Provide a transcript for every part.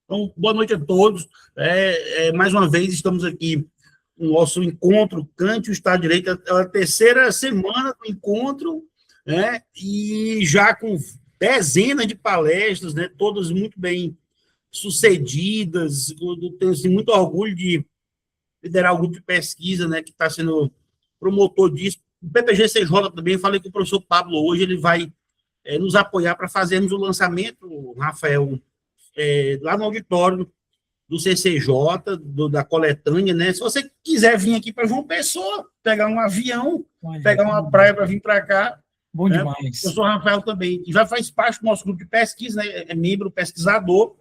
Então, boa noite a todos. Mais uma vez, estamos aqui no nosso encontro Kant e o Estado de Direito, é a terceira semana do encontro, né? E já com dezenas de palestras, né? Todas muito bem sucedidas. Eu tenho assim, muito orgulho de liderar o grupo de pesquisa, né? Que está sendo promotor disso. O PPG-CJ também, falei com o professor Pablo hoje, ele vai nos apoiar para fazermos o lançamento, Rafael, lá no auditório do CCJ, da coletânea, né? Se você quiser vir aqui para João Pessoa, pegar um avião, pegar uma praia para vir para cá. Bom né? demais. Eu sou o Rafael também, e já faz parte do nosso grupo de pesquisa, né? É membro pesquisador. O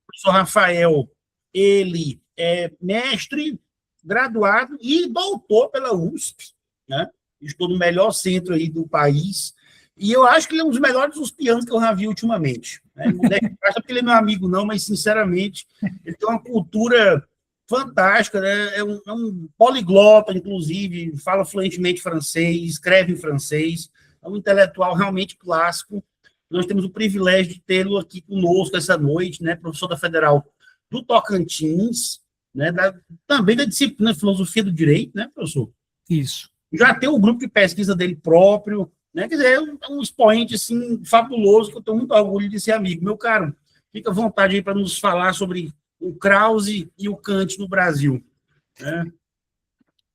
professor Rafael, ele é mestre, graduado e doutor pela USP, né? Estou no melhor centro aí do país, e eu acho que ele é um dos melhores uspianos que eu já vi ultimamente. Né? Não é porque ele é meu amigo, não, mas, sinceramente, ele tem uma cultura fantástica, né? É um poliglota, inclusive, fala fluentemente francês, escreve em francês, é um intelectual realmente clássico. Nós temos o privilégio de tê-lo aqui conosco essa noite, né? Professor da Federal do Tocantins, né? Também da disciplina de Filosofia do Direito, né, professor? Isso. Já tem o grupo de pesquisa dele próprio, né? Quer dizer, é um expoente assim, fabuloso, que eu tenho muito orgulho de ser amigo. Meu caro, fica à vontade aí para nos falar sobre o Krause e o Kant no Brasil. Né?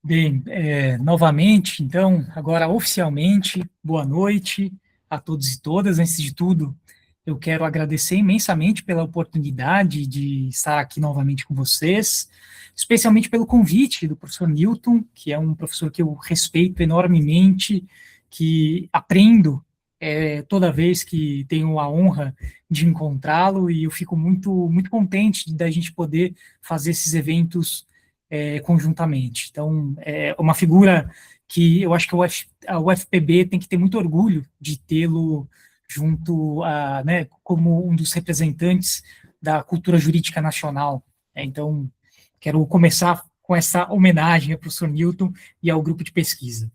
Bem, novamente, então, agora oficialmente, boa noite a todos e todas. Antes de tudo, eu quero agradecer imensamente pela oportunidade de estar aqui novamente com vocês, especialmente pelo convite do professor Newton, que é um professor que eu respeito enormemente, que aprendo toda vez que tenho a honra de encontrá-lo, e eu fico muito, muito contente da gente poder fazer esses eventos conjuntamente. Então, é uma figura que eu acho que a UFPB tem que ter muito orgulho de tê-lo junto a, né, como um dos representantes da cultura jurídica nacional. Então, quero começar com essa homenagem ao professor Newton e ao grupo de pesquisa.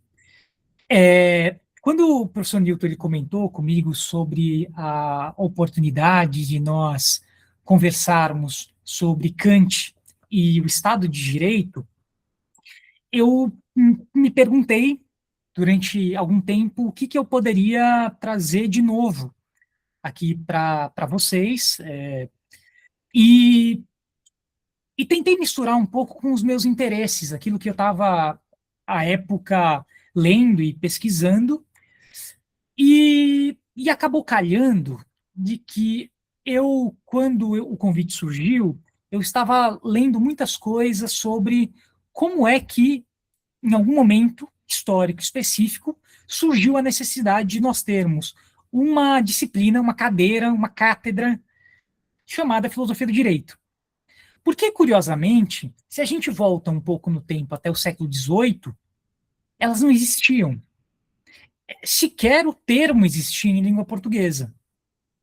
Quando o professor Newton ele comentou comigo sobre a oportunidade de nós conversarmos sobre Kant e o Estado de Direito, eu me perguntei durante algum tempo o que eu poderia trazer de novo aqui para vocês, e tentei misturar um pouco com os meus interesses, aquilo que eu estava, à época, lendo e pesquisando, e acabou calhando de que quando o convite surgiu, eu estava lendo muitas coisas sobre como é que, em algum momento histórico específico, surgiu a necessidade de nós termos uma disciplina, uma cadeira, uma cátedra chamada Filosofia do Direito. Porque, curiosamente, se a gente volta um pouco no tempo até o século XVIII, elas não existiam. Sequer o termo existia em língua portuguesa.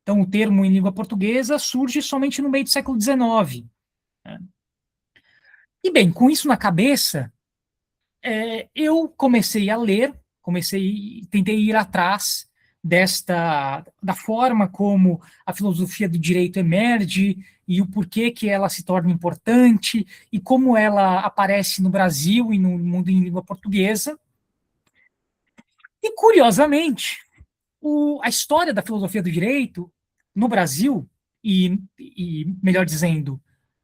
Então, o termo em língua portuguesa surge somente no meio do século XIX. Né? E, bem, com isso na cabeça, eu comecei a ler, tentei ir atrás da forma como a filosofia do direito emerge e o porquê que ela se torna importante e como ela aparece no Brasil e no mundo em língua portuguesa. E, curiosamente, a história da filosofia do direito no Brasil, e melhor dizendo,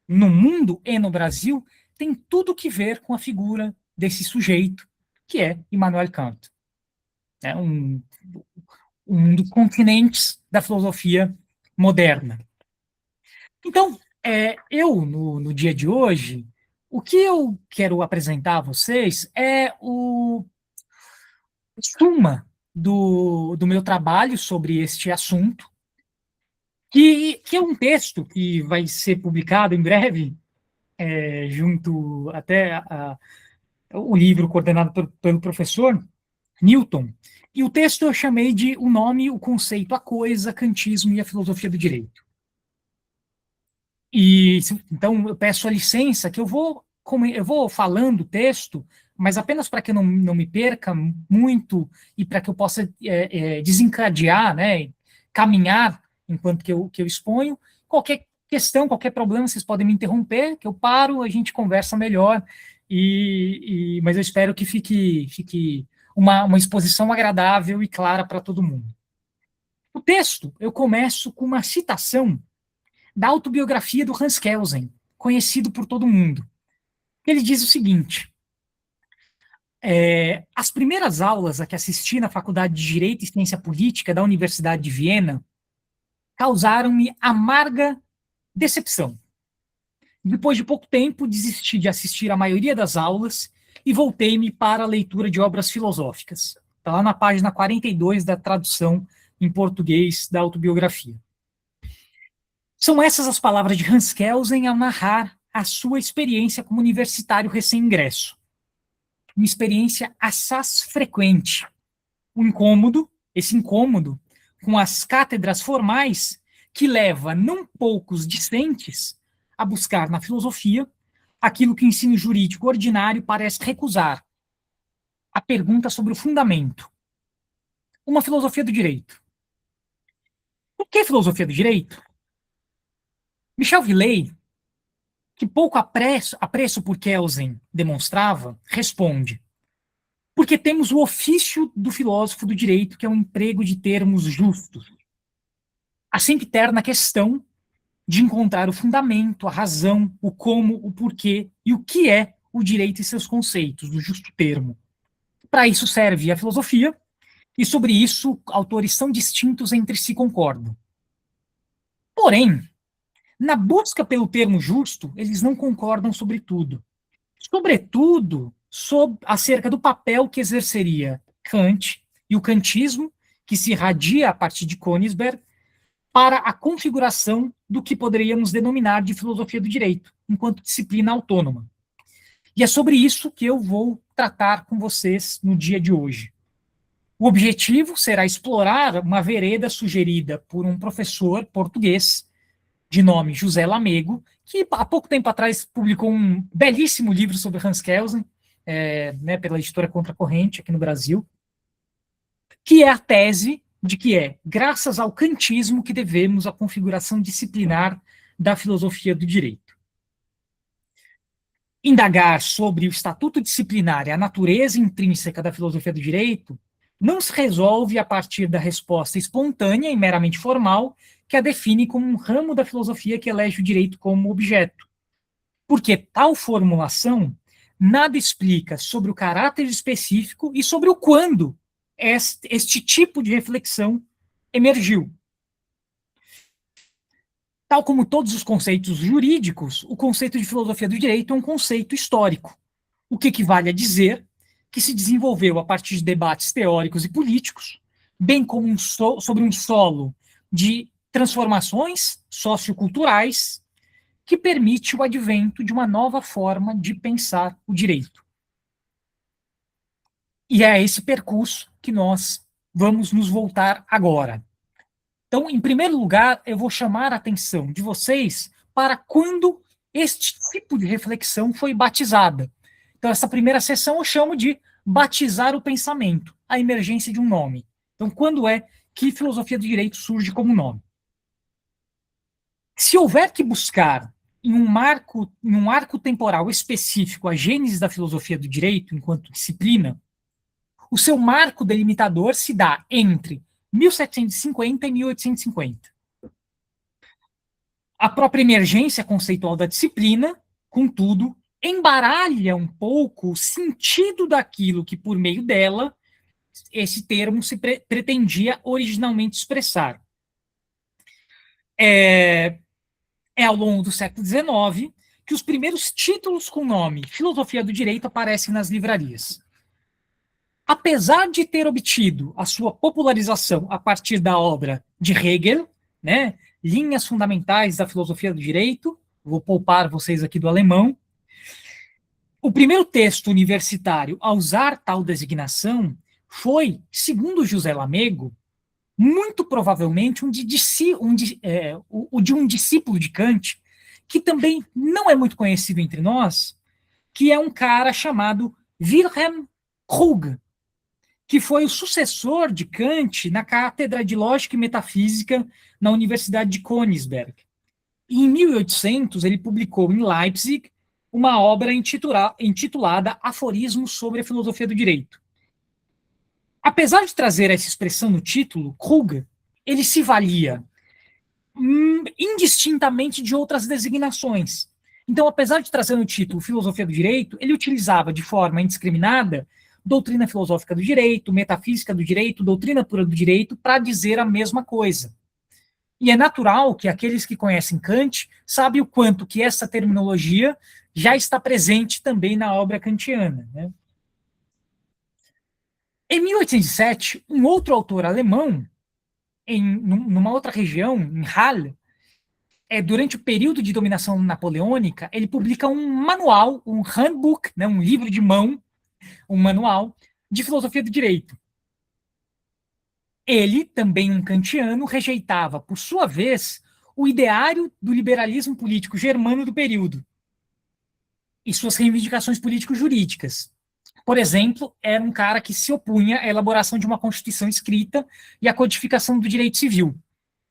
no mundo e no Brasil, tem tudo que ver com a figura desse sujeito, que é Immanuel Kant. É um dos continentes da filosofia moderna. Então, no dia de hoje, o que eu quero apresentar a vocês é a suma do meu trabalho sobre este assunto, que é um texto que vai ser publicado em breve, junto até o livro coordenado pelo professor Newton. E o texto eu chamei de O Nome, o Conceito, a Coisa, Kantismo e a Filosofia do Direito. Então, eu peço a licença que eu vou falando o texto, mas apenas para que eu não me perca muito e para que eu possa desencadear, né, caminhar enquanto que eu exponho. Qualquer questão, qualquer problema, vocês podem me interromper, que eu paro, a gente conversa melhor, mas eu espero que fique uma exposição agradável e clara para todo mundo. O texto, eu começo com uma citação da autobiografia do Hans Kelsen, conhecido por todo mundo. Ele diz o seguinte: as primeiras aulas a que assisti na Faculdade de Direito e Ciência Política da Universidade de Viena causaram-me amarga decepção. Depois de pouco tempo, desisti de assistir a maioria das aulas e voltei-me para a leitura de obras filosóficas. Está lá na página 42 da tradução em português da autobiografia. São essas as palavras de Hans Kelsen ao narrar a sua experiência como universitário recém-ingresso. Uma experiência assaz frequente. Esse incômodo com as cátedras formais que leva não poucos discentes a buscar na filosofia aquilo que o ensino jurídico ordinário parece recusar: a pergunta sobre o fundamento. Uma filosofia do direito. Por que filosofia do direito? Michel Villey, que pouco apreço por Kelsen demonstrava, responde: porque temos o ofício do filósofo do direito, que é um emprego de termos justos. A sempre terna questão de encontrar o fundamento, a razão, o como, o porquê e o que é o direito e seus conceitos, do justo termo. Para isso serve a filosofia, e sobre isso autores tão distintos entre si concordam. Porém, na busca pelo termo justo, eles não concordam sobre tudo. Sobretudo, acerca do papel que exerceria Kant e o kantismo, que se irradia a partir de Königsberg, para a configuração do que poderíamos denominar de filosofia do direito, enquanto disciplina autônoma. E é sobre isso que eu vou tratar com vocês no dia de hoje. O objetivo será explorar uma vereda sugerida por um professor português de nome José Lamego, que há pouco tempo atrás publicou um belíssimo livro sobre Hans Kelsen, pela editora Contracorrente, aqui no Brasil, que é a tese de que é graças ao kantismo que devemos a configuração disciplinar da filosofia do direito. Indagar sobre o estatuto disciplinar e a natureza intrínseca da filosofia do direito não se resolve a partir da resposta espontânea e meramente formal que a define como um ramo da filosofia que elege o direito como objeto. Porque tal formulação nada explica sobre o caráter específico e sobre o quando este tipo de reflexão emergiu. Tal como todos os conceitos jurídicos, o conceito de filosofia do direito é um conceito histórico, o que equivale a dizer que se desenvolveu a partir de debates teóricos e políticos, bem como sobre um solo de transformações socioculturais que permite o advento de uma nova forma de pensar o direito. E é esse percurso que nós vamos nos voltar agora. Então, em primeiro lugar, eu vou chamar a atenção de vocês para quando este tipo de reflexão foi batizada. Então, essa primeira sessão eu chamo de batizar o pensamento, a emergência de um nome. Então, quando é que filosofia do direito surge como nome? Se houver que buscar em um arco temporal específico a gênese da filosofia do direito enquanto disciplina, o seu marco delimitador se dá entre 1750 e 1850. A própria emergência conceitual da disciplina, contudo, embaralha um pouco o sentido daquilo que, por meio dela, esse termo se pretendia originalmente expressar. É ao longo do século XIX que os primeiros títulos com o nome Filosofia do Direito aparecem nas livrarias. Apesar de ter obtido a sua popularização a partir da obra de Hegel, Linhas Fundamentais da Filosofia do Direito, vou poupar vocês aqui do alemão, o primeiro texto universitário a usar tal designação foi, segundo José Lamego, muito provavelmente o de um discípulo de Kant, que também não é muito conhecido entre nós, que é um cara chamado Wilhelm Krug, que foi o sucessor de Kant na cátedra de Lógica e Metafísica na Universidade de Königsberg. E em 1800, ele publicou em Leipzig uma obra intitulada Aforismos sobre a Filosofia do Direito. Apesar de trazer essa expressão no título, Krug, ele se valia indistintamente de outras designações. Então, apesar de trazer no título Filosofia do Direito, ele utilizava de forma indiscriminada doutrina filosófica do direito, metafísica do direito, doutrina pura do direito, para dizer a mesma coisa. E é natural que aqueles que conhecem Kant sabem o quanto que essa terminologia já está presente também na obra kantiana, né? Em 1807, um outro autor alemão, numa outra região, em Halle, durante o período de dominação napoleônica, ele publica um manual, um handbook, né, um livro de mão, um manual de filosofia do direito. Ele, também um kantiano, rejeitava, por sua vez, o ideário do liberalismo político germano do período e suas reivindicações político-jurídicas. Por exemplo, era um cara que se opunha à elaboração de uma constituição escrita e à codificação do direito civil,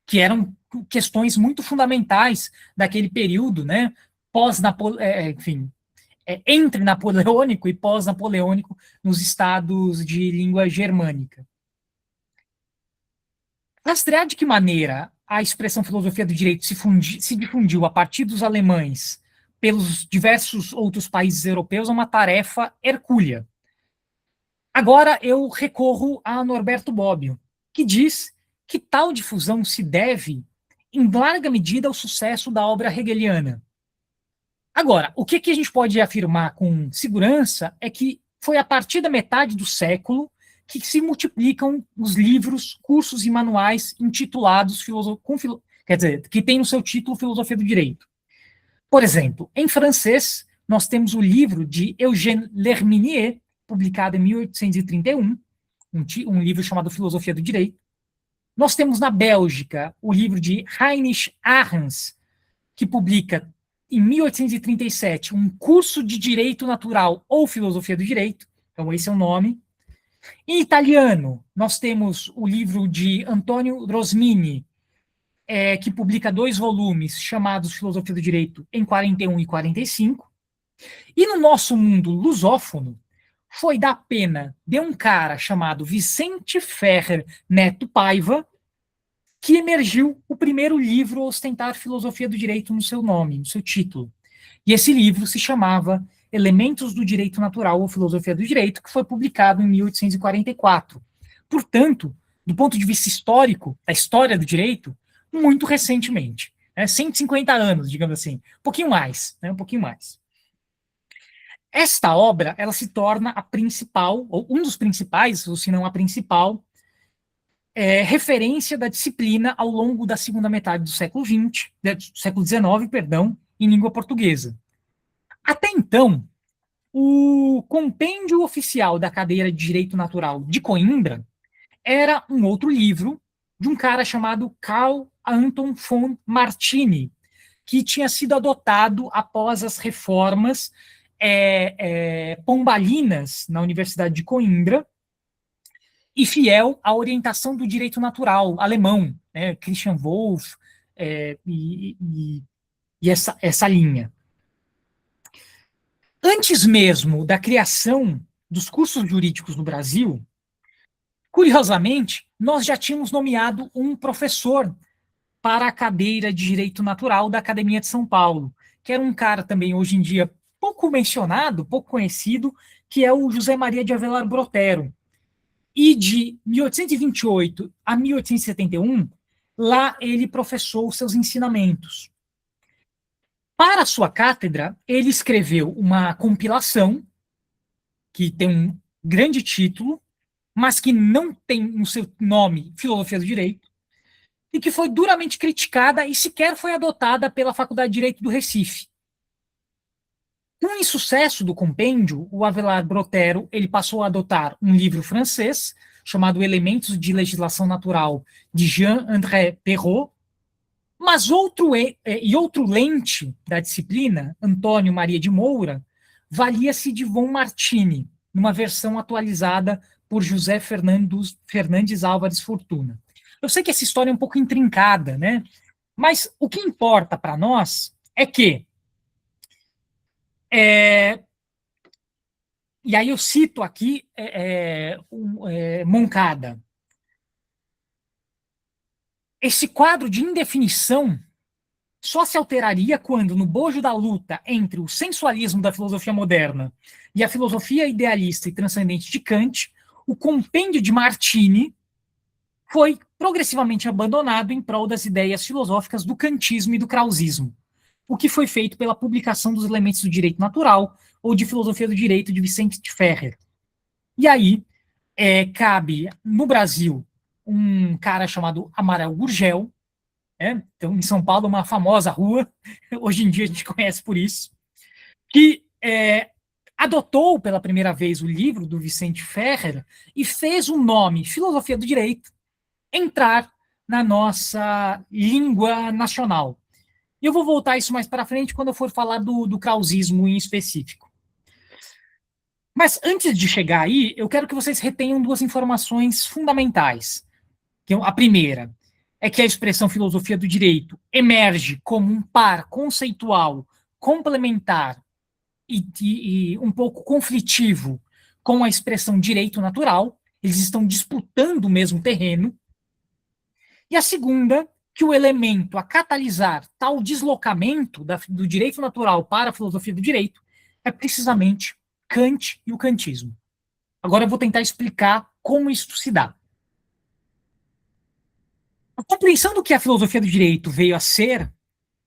que eram questões muito fundamentais daquele período, né, entre napoleônico e pós-napoleônico nos estados de língua germânica. Rastrear de que maneira a expressão filosofia do direito se difundiu a partir dos alemães pelos diversos outros países europeus é uma tarefa hercúlea. Agora eu recorro a Norberto Bobbio, que diz que tal difusão se deve, em larga medida, ao sucesso da obra hegeliana. Agora, o que a gente pode afirmar com segurança é que foi a partir da metade do século que se multiplicam os livros, cursos e manuais intitulados, que tem no seu título Filosofia do Direito. Por exemplo, em francês, nós temos o livro de Eugène Lerminier, publicado em 1831, um livro chamado Filosofia do Direito. Nós temos na Bélgica o livro de Heinrich Arens, que publica em 1837 um curso de Direito Natural ou Filosofia do Direito, então esse é o nome. Em italiano, nós temos o livro de Antonio Rosmini, que publica 2 volumes chamados Filosofia do Direito em 41 e 45. E no nosso mundo lusófono, foi da pena de um cara chamado Vicente Ferrer Neto Paiva que emergiu o primeiro livro a ostentar Filosofia do Direito no seu nome, no seu título. E esse livro se chamava Elementos do Direito Natural ou Filosofia do Direito, que foi publicado em 1844. Portanto, do ponto de vista histórico, da história do direito, muito recentemente. 150 anos, digamos assim. Um pouquinho mais. Um pouquinho mais. Esta obra, ela se torna a principal, ou um dos principais, ou se não a principal, referência da disciplina ao longo da segunda metade do século XIX, em língua portuguesa. Até então, o compêndio oficial da cadeira de Direito Natural de Coimbra era um outro livro de um cara chamado Carl Anton von Martini, que tinha sido adotado após as reformas pombalinas na Universidade de Coimbra e fiel à orientação do direito natural alemão, Christian Wolff e essa linha. Antes mesmo da criação dos cursos jurídicos no Brasil, curiosamente, nós já tínhamos nomeado um professor para a cadeira de Direito Natural da Academia de São Paulo, que era um cara também, hoje em dia, pouco mencionado, pouco conhecido, que é o José Maria de Avelar Brotero. E de 1828 a 1871, lá ele professou seus ensinamentos. Para a sua cátedra, ele escreveu uma compilação, que tem um grande título, mas que não tem no seu nome Filosofia do Direito, e que foi duramente criticada e sequer foi adotada pela Faculdade de Direito do Recife. Com o insucesso do compêndio, o Avelar Brotero ele passou a adotar um livro francês, chamado Elementos de Legislação Natural, de Jean-André Perrault, mas outro lente da disciplina, Antônio Maria de Moura, valia-se de von Martini, numa versão atualizada por José Fernandes Álvares Fortuna. Eu sei que essa história é um pouco intrincada, né? Mas o que importa para nós é que, e aí eu cito aqui Moncada, esse quadro de indefinição só se alteraria quando, no bojo da luta entre o sensualismo da filosofia moderna e a filosofia idealista e transcendente de Kant, o compêndio de Martini foi progressivamente abandonado em prol das ideias filosóficas do kantismo e do krausismo, o que foi feito pela publicação dos elementos do direito natural ou de filosofia do direito de Vicente de Ferrer. E aí, cabe, no Brasil, um cara chamado Amaral Gurgel, então, em São Paulo, uma famosa rua, hoje em dia a gente conhece por isso, que adotou pela primeira vez o livro do Vicente Ferrer e fez o nome Filosofia do Direito entrar na nossa língua nacional. E eu vou voltar a isso mais para frente quando eu for falar do krausismo em específico. Mas antes de chegar aí, eu quero que vocês retenham duas informações fundamentais. A primeira é que a expressão filosofia do direito emerge como um par conceitual complementar e um pouco conflitivo com a expressão direito natural. Eles estão disputando o mesmo terreno. E a segunda, que o elemento a catalisar tal deslocamento do direito natural para a filosofia do direito é precisamente Kant e o kantismo. Agora eu vou tentar explicar como isso se dá. A compreensão do que a filosofia do direito veio a ser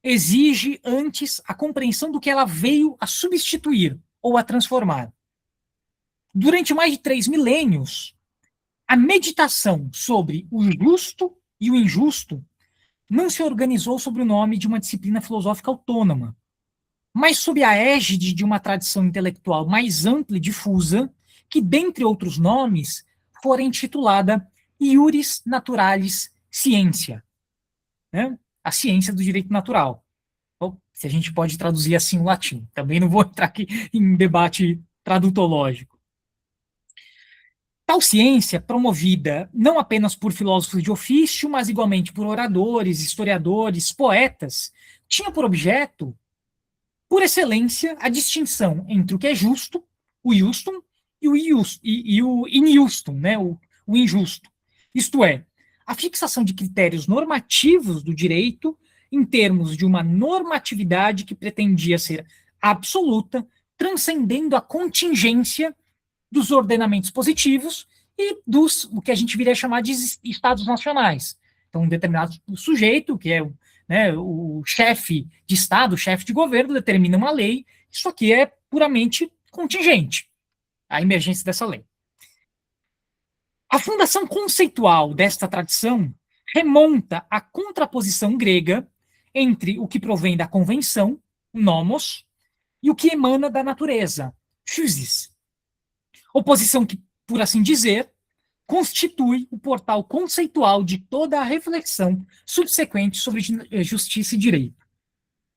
exige antes a compreensão do que ela veio a substituir ou a transformar. Durante mais de 3 milênios, a meditação sobre o justo e o injusto não se organizou sob o nome de uma disciplina filosófica autônoma, mas sob a égide de uma tradição intelectual mais ampla e difusa, que, dentre outros nomes, fora intitulada Iuris Naturalis Scientia, né? A ciência do direito natural. Ou, se a gente pode traduzir assim o latim. Também não vou entrar aqui em debate tradutológico. Tal ciência, promovida não apenas por filósofos de ofício, mas igualmente por oradores, historiadores, poetas, tinha por objeto, por excelência, a distinção entre o que é justo, o justum, e o injustum, né, o injusto. Isto é, a fixação de critérios normativos do direito em termos de uma normatividade que pretendia ser absoluta, transcendendo a contingência dos ordenamentos positivos e o que a gente viria a chamar de estados nacionais. Então, um determinado sujeito, que é o chefe de Estado, o chefe de governo, determina uma lei, isso aqui é puramente contingente, a emergência dessa lei. A fundação conceitual desta tradição remonta à contraposição grega entre o que provém da convenção, nomos, e o que emana da natureza, physis. Oposição que, por assim dizer, constitui o portal conceitual de toda a reflexão subsequente sobre justiça e direito.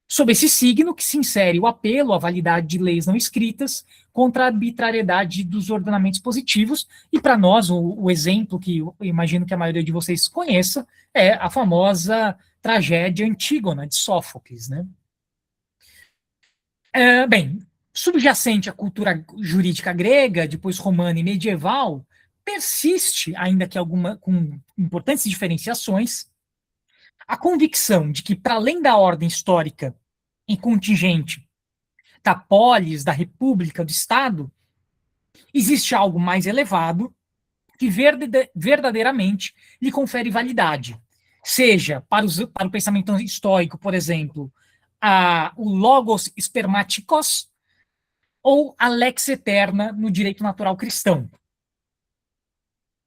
Sob esse signo que se insere o apelo à validade de leis não escritas contra a arbitrariedade dos ordenamentos positivos, e para nós o exemplo que eu imagino que a maioria de vocês conheça é a famosa tragédia Antígona, de Sófocles, né? Bem, subjacente à cultura jurídica grega, depois romana e medieval, persiste, ainda que com importantes diferenciações, a convicção de que, para além da ordem histórica e contingente da polis, da república, do Estado, existe algo mais elevado que verdadeiramente lhe confere validade. Seja para o pensamento estoico, por exemplo, o logos spermatikos, ou a lex eterna no direito natural cristão.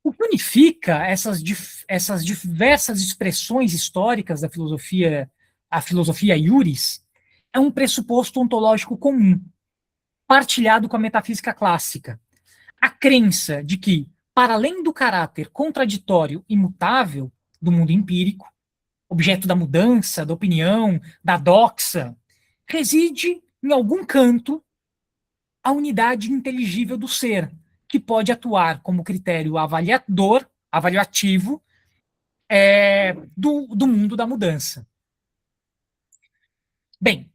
O que unifica essas diversas expressões históricas da filosofia, a filosofia iuris, é um pressuposto ontológico comum, partilhado com a metafísica clássica. A crença de que, para além do caráter contraditório e mutável do mundo empírico, objeto da mudança, da opinião, da doxa, reside em algum canto a unidade inteligível do ser, que pode atuar como critério avaliativo do mundo da mudança. Bem,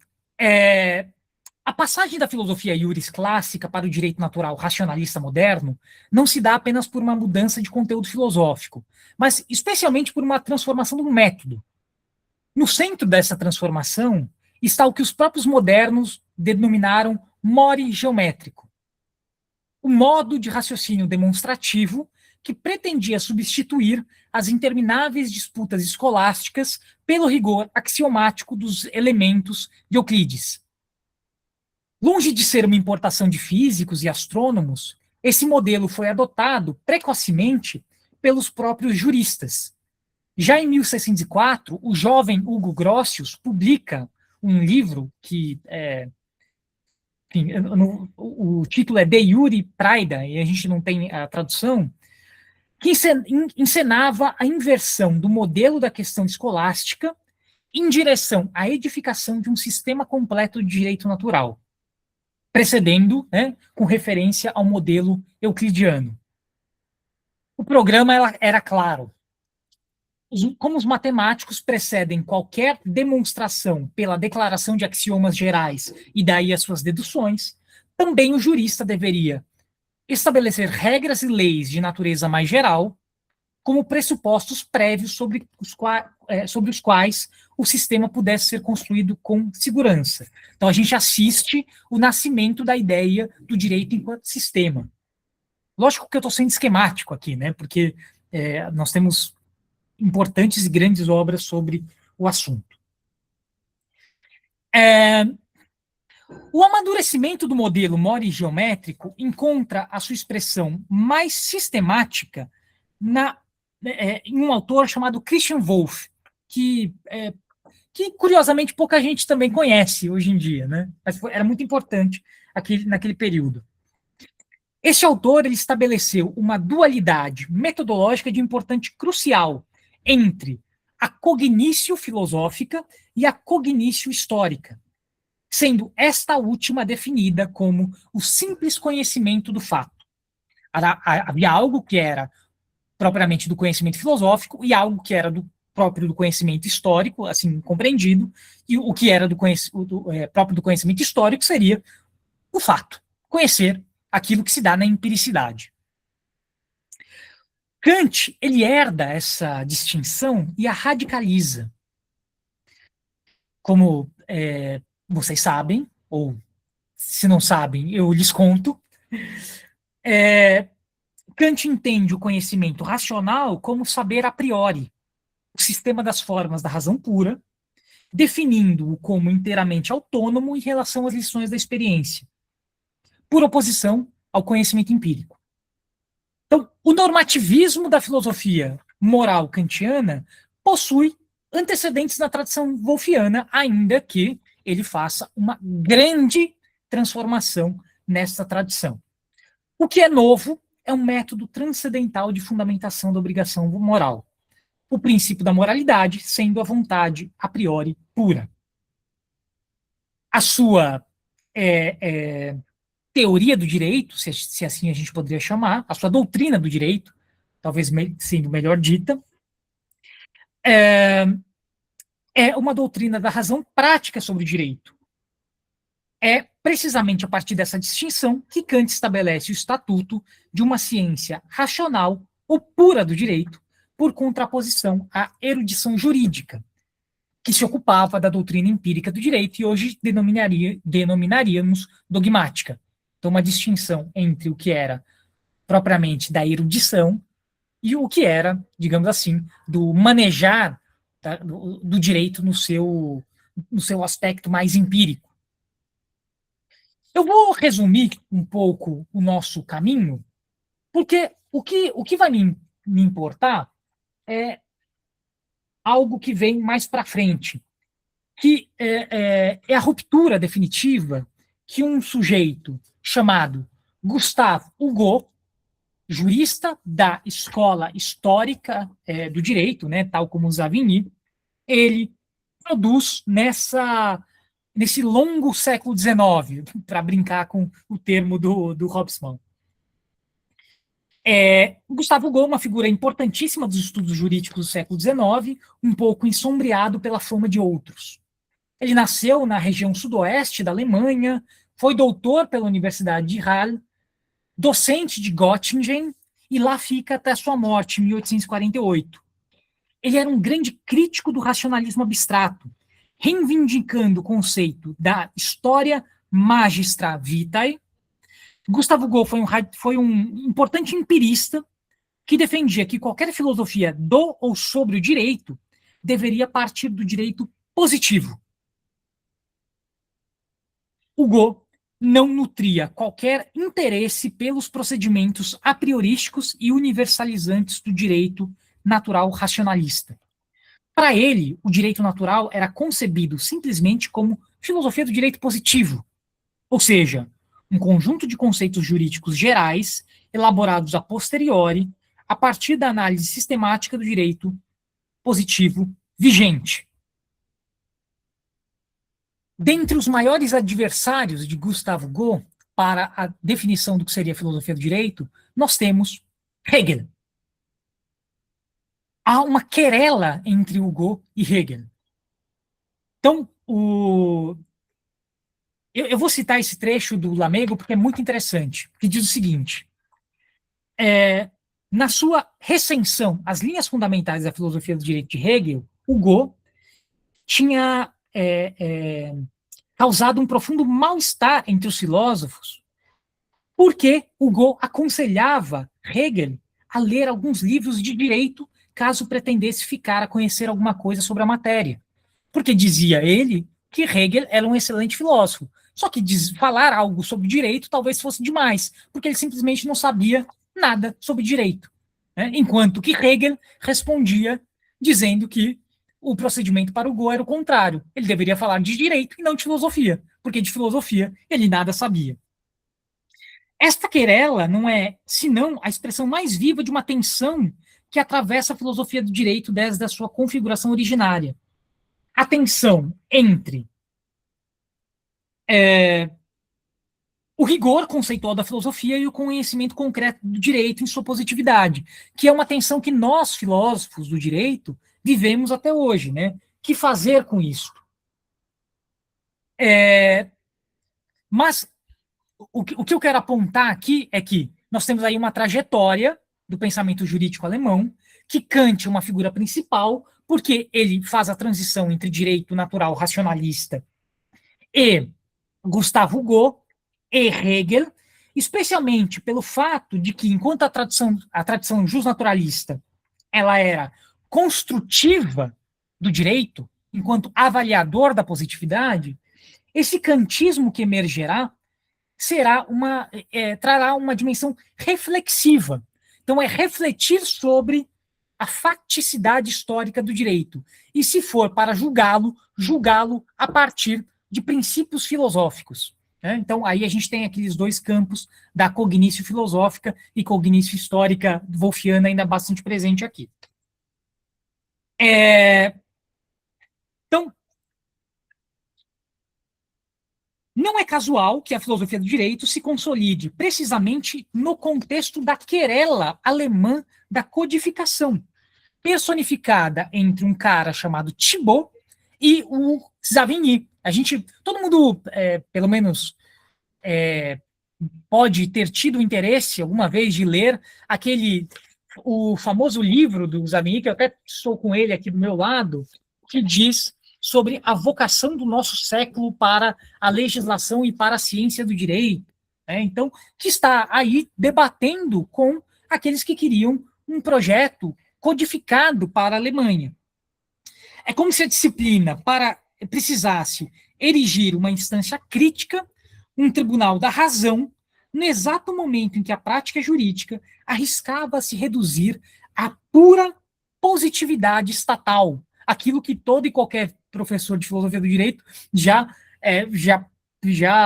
a passagem da filosofia iuris clássica para o direito natural racionalista moderno não se dá apenas por uma mudança de conteúdo filosófico, mas especialmente por uma transformação do método. No centro dessa transformação está o que os próprios modernos denominaram mori geométrico, o modo de raciocínio demonstrativo que pretendia substituir as intermináveis disputas escolásticas pelo rigor axiomático dos elementos de Euclides. Longe de ser uma importação de físicos e astrônomos, esse modelo foi adotado precocemente pelos próprios juristas. Já em 1604, o jovem Hugo Grotius publica um livro que, enfim, o título é De Iure Praeda, e a gente não tem a tradução, que encenava a inversão do modelo da questão escolástica em direção à edificação de um sistema completo de direito natural, precedendo, com referência ao modelo euclidiano. O programa era claro. Como os matemáticos precedem qualquer demonstração pela declaração de axiomas gerais e daí as suas deduções, também o jurista deveria estabelecer regras e leis de natureza mais geral, como pressupostos prévios sobre os quais o sistema pudesse ser construído com segurança. Então, a gente assiste o nascimento da ideia do direito enquanto sistema. Lógico que eu estou sendo esquemático aqui, né? Porque nós temos importantes e grandes obras sobre o assunto. O amadurecimento do modelo mori geométrico encontra a sua expressão mais sistemática em um autor chamado Christian Wolff, que curiosamente pouca gente também conhece hoje em dia, né? Mas era muito importante naquele período. Este autor ele estabeleceu uma dualidade metodológica de importante crucial entre a cognitio filosófica e a cognitio histórica, sendo esta última definida como o simples conhecimento do fato. Havia algo que era propriamente do conhecimento filosófico e algo que era próprio do conhecimento histórico, assim compreendido, e o que era próprio do conhecimento histórico seria o fato, conhecer aquilo que se dá na empiricidade. Kant, ele herda essa distinção e a radicaliza. Como vocês sabem, ou se não sabem, eu lhes conto, Kant entende o conhecimento racional como saber a priori, o sistema das formas da razão pura, definindo-o como inteiramente autônomo em relação às lições da experiência, por oposição ao conhecimento empírico. Então, o normativismo da filosofia moral kantiana possui antecedentes na tradição wolffiana, ainda que ele faça uma grande transformação nessa tradição. O que é novo é um método transcendental de fundamentação da obrigação moral, o princípio da moralidade sendo a vontade a priori pura. A sua teoria do direito, se assim a gente poderia chamar, a sua doutrina do direito, talvez sendo melhor dita, é uma doutrina da razão prática sobre o direito. É precisamente a partir dessa distinção que Kant estabelece o estatuto de uma ciência racional ou pura do direito, por contraposição à erudição jurídica, que se ocupava da doutrina empírica do direito e hoje denominaríamos dogmática. Então, uma distinção entre o que era propriamente da erudição e o que era, digamos assim, do manejar do direito no seu aspecto mais empírico. Eu vou resumir um pouco o nosso caminho, porque o que vai me importar é algo que vem mais para frente, que é a ruptura definitiva que um sujeito chamado Gustave Hugo, jurista da escola histórica do direito, né, tal como Savigny, ele produz nesse longo século XIX, para brincar com o termo do Hobsbawm. Gustave Hugo é uma figura importantíssima dos estudos jurídicos do século XIX, um pouco ensombreado pela fama de outros. Ele nasceu na região sudoeste da Alemanha, foi doutor pela Universidade de Halle, docente de Göttingen, e lá fica até sua morte, em 1848. Ele era um grande crítico do racionalismo abstrato, reivindicando o conceito da história magistra vitae. Gustavo Gau foi um importante empirista que defendia que qualquer filosofia do ou sobre o direito deveria partir do direito positivo. Gau não nutria qualquer interesse pelos procedimentos a priorísticos e universalizantes do direito natural racionalista. Para ele, o direito natural era concebido simplesmente como filosofia do direito positivo, ou seja, um conjunto de conceitos jurídicos gerais, elaborados a posteriori, a partir da análise sistemática do direito positivo vigente. Dentre os maiores adversários de Gustavo Gau para a definição do que seria a filosofia do direito, nós temos Hegel. Há uma querela entre o Gau e Hegel. Então, eu vou citar esse trecho do Lamego porque é muito interessante, que diz o seguinte: na sua recensão às linhas fundamentais da filosofia do direito de Hegel, o Gau tinha causado um profundo mal-estar entre os filósofos, porque o Gau aconselhava Hegel a ler alguns livros de direito caso pretendesse ficar a conhecer alguma coisa sobre a matéria. Porque dizia ele que Hegel era um excelente filósofo. Só que falar algo sobre direito talvez fosse demais, porque ele simplesmente não sabia nada sobre direito. Né? Enquanto que Hegel respondia dizendo que o procedimento para o Gau era o contrário. Ele deveria falar de direito e não de filosofia, porque de filosofia ele nada sabia. Esta querela não é, senão, a expressão mais viva de uma tensão que atravessa a filosofia do direito desde a sua configuração originária. A tensão entre o rigor conceitual da filosofia e o conhecimento concreto do direito em sua positividade, que é uma tensão que nós, filósofos do direito, vivemos até hoje, né? Que fazer com isso? Mas o que eu quero apontar aqui é que nós temos aí uma trajetória do pensamento jurídico alemão, que Kant é uma figura principal, porque ele faz a transição entre direito natural racionalista e Gustavo Gau e Hegel, especialmente pelo fato de que, enquanto a tradição justnaturalista ela era construtiva do direito, enquanto avaliador da positividade, esse kantismo que emergerá trará uma dimensão reflexiva. Então, é refletir sobre a facticidade histórica do direito. E, se for para julgá-lo, julgá-lo a partir de princípios filosóficos. Né? Então, aí a gente tem aqueles dois campos da cognício filosófica e cognício histórica wolffiana ainda bastante presente aqui. Então, não é casual que a filosofia do direito se consolide precisamente no contexto da querela alemã da codificação, personificada entre um cara chamado Thibaut e o Savigny. Todo mundo, pelo menos, pode ter tido interesse alguma vez de ler o famoso livro do Savigny, que eu até estou com ele aqui do meu lado, que diz sobre a vocação do nosso século para a legislação e para a ciência do direito. Né? Então, que está aí debatendo com aqueles que queriam um projeto codificado para a Alemanha. É como se a disciplina precisasse erigir uma instância crítica, um tribunal da razão, no exato momento em que a prática jurídica arriscava se reduzir à pura positividade estatal, aquilo que todo e qualquer professor de filosofia do direito já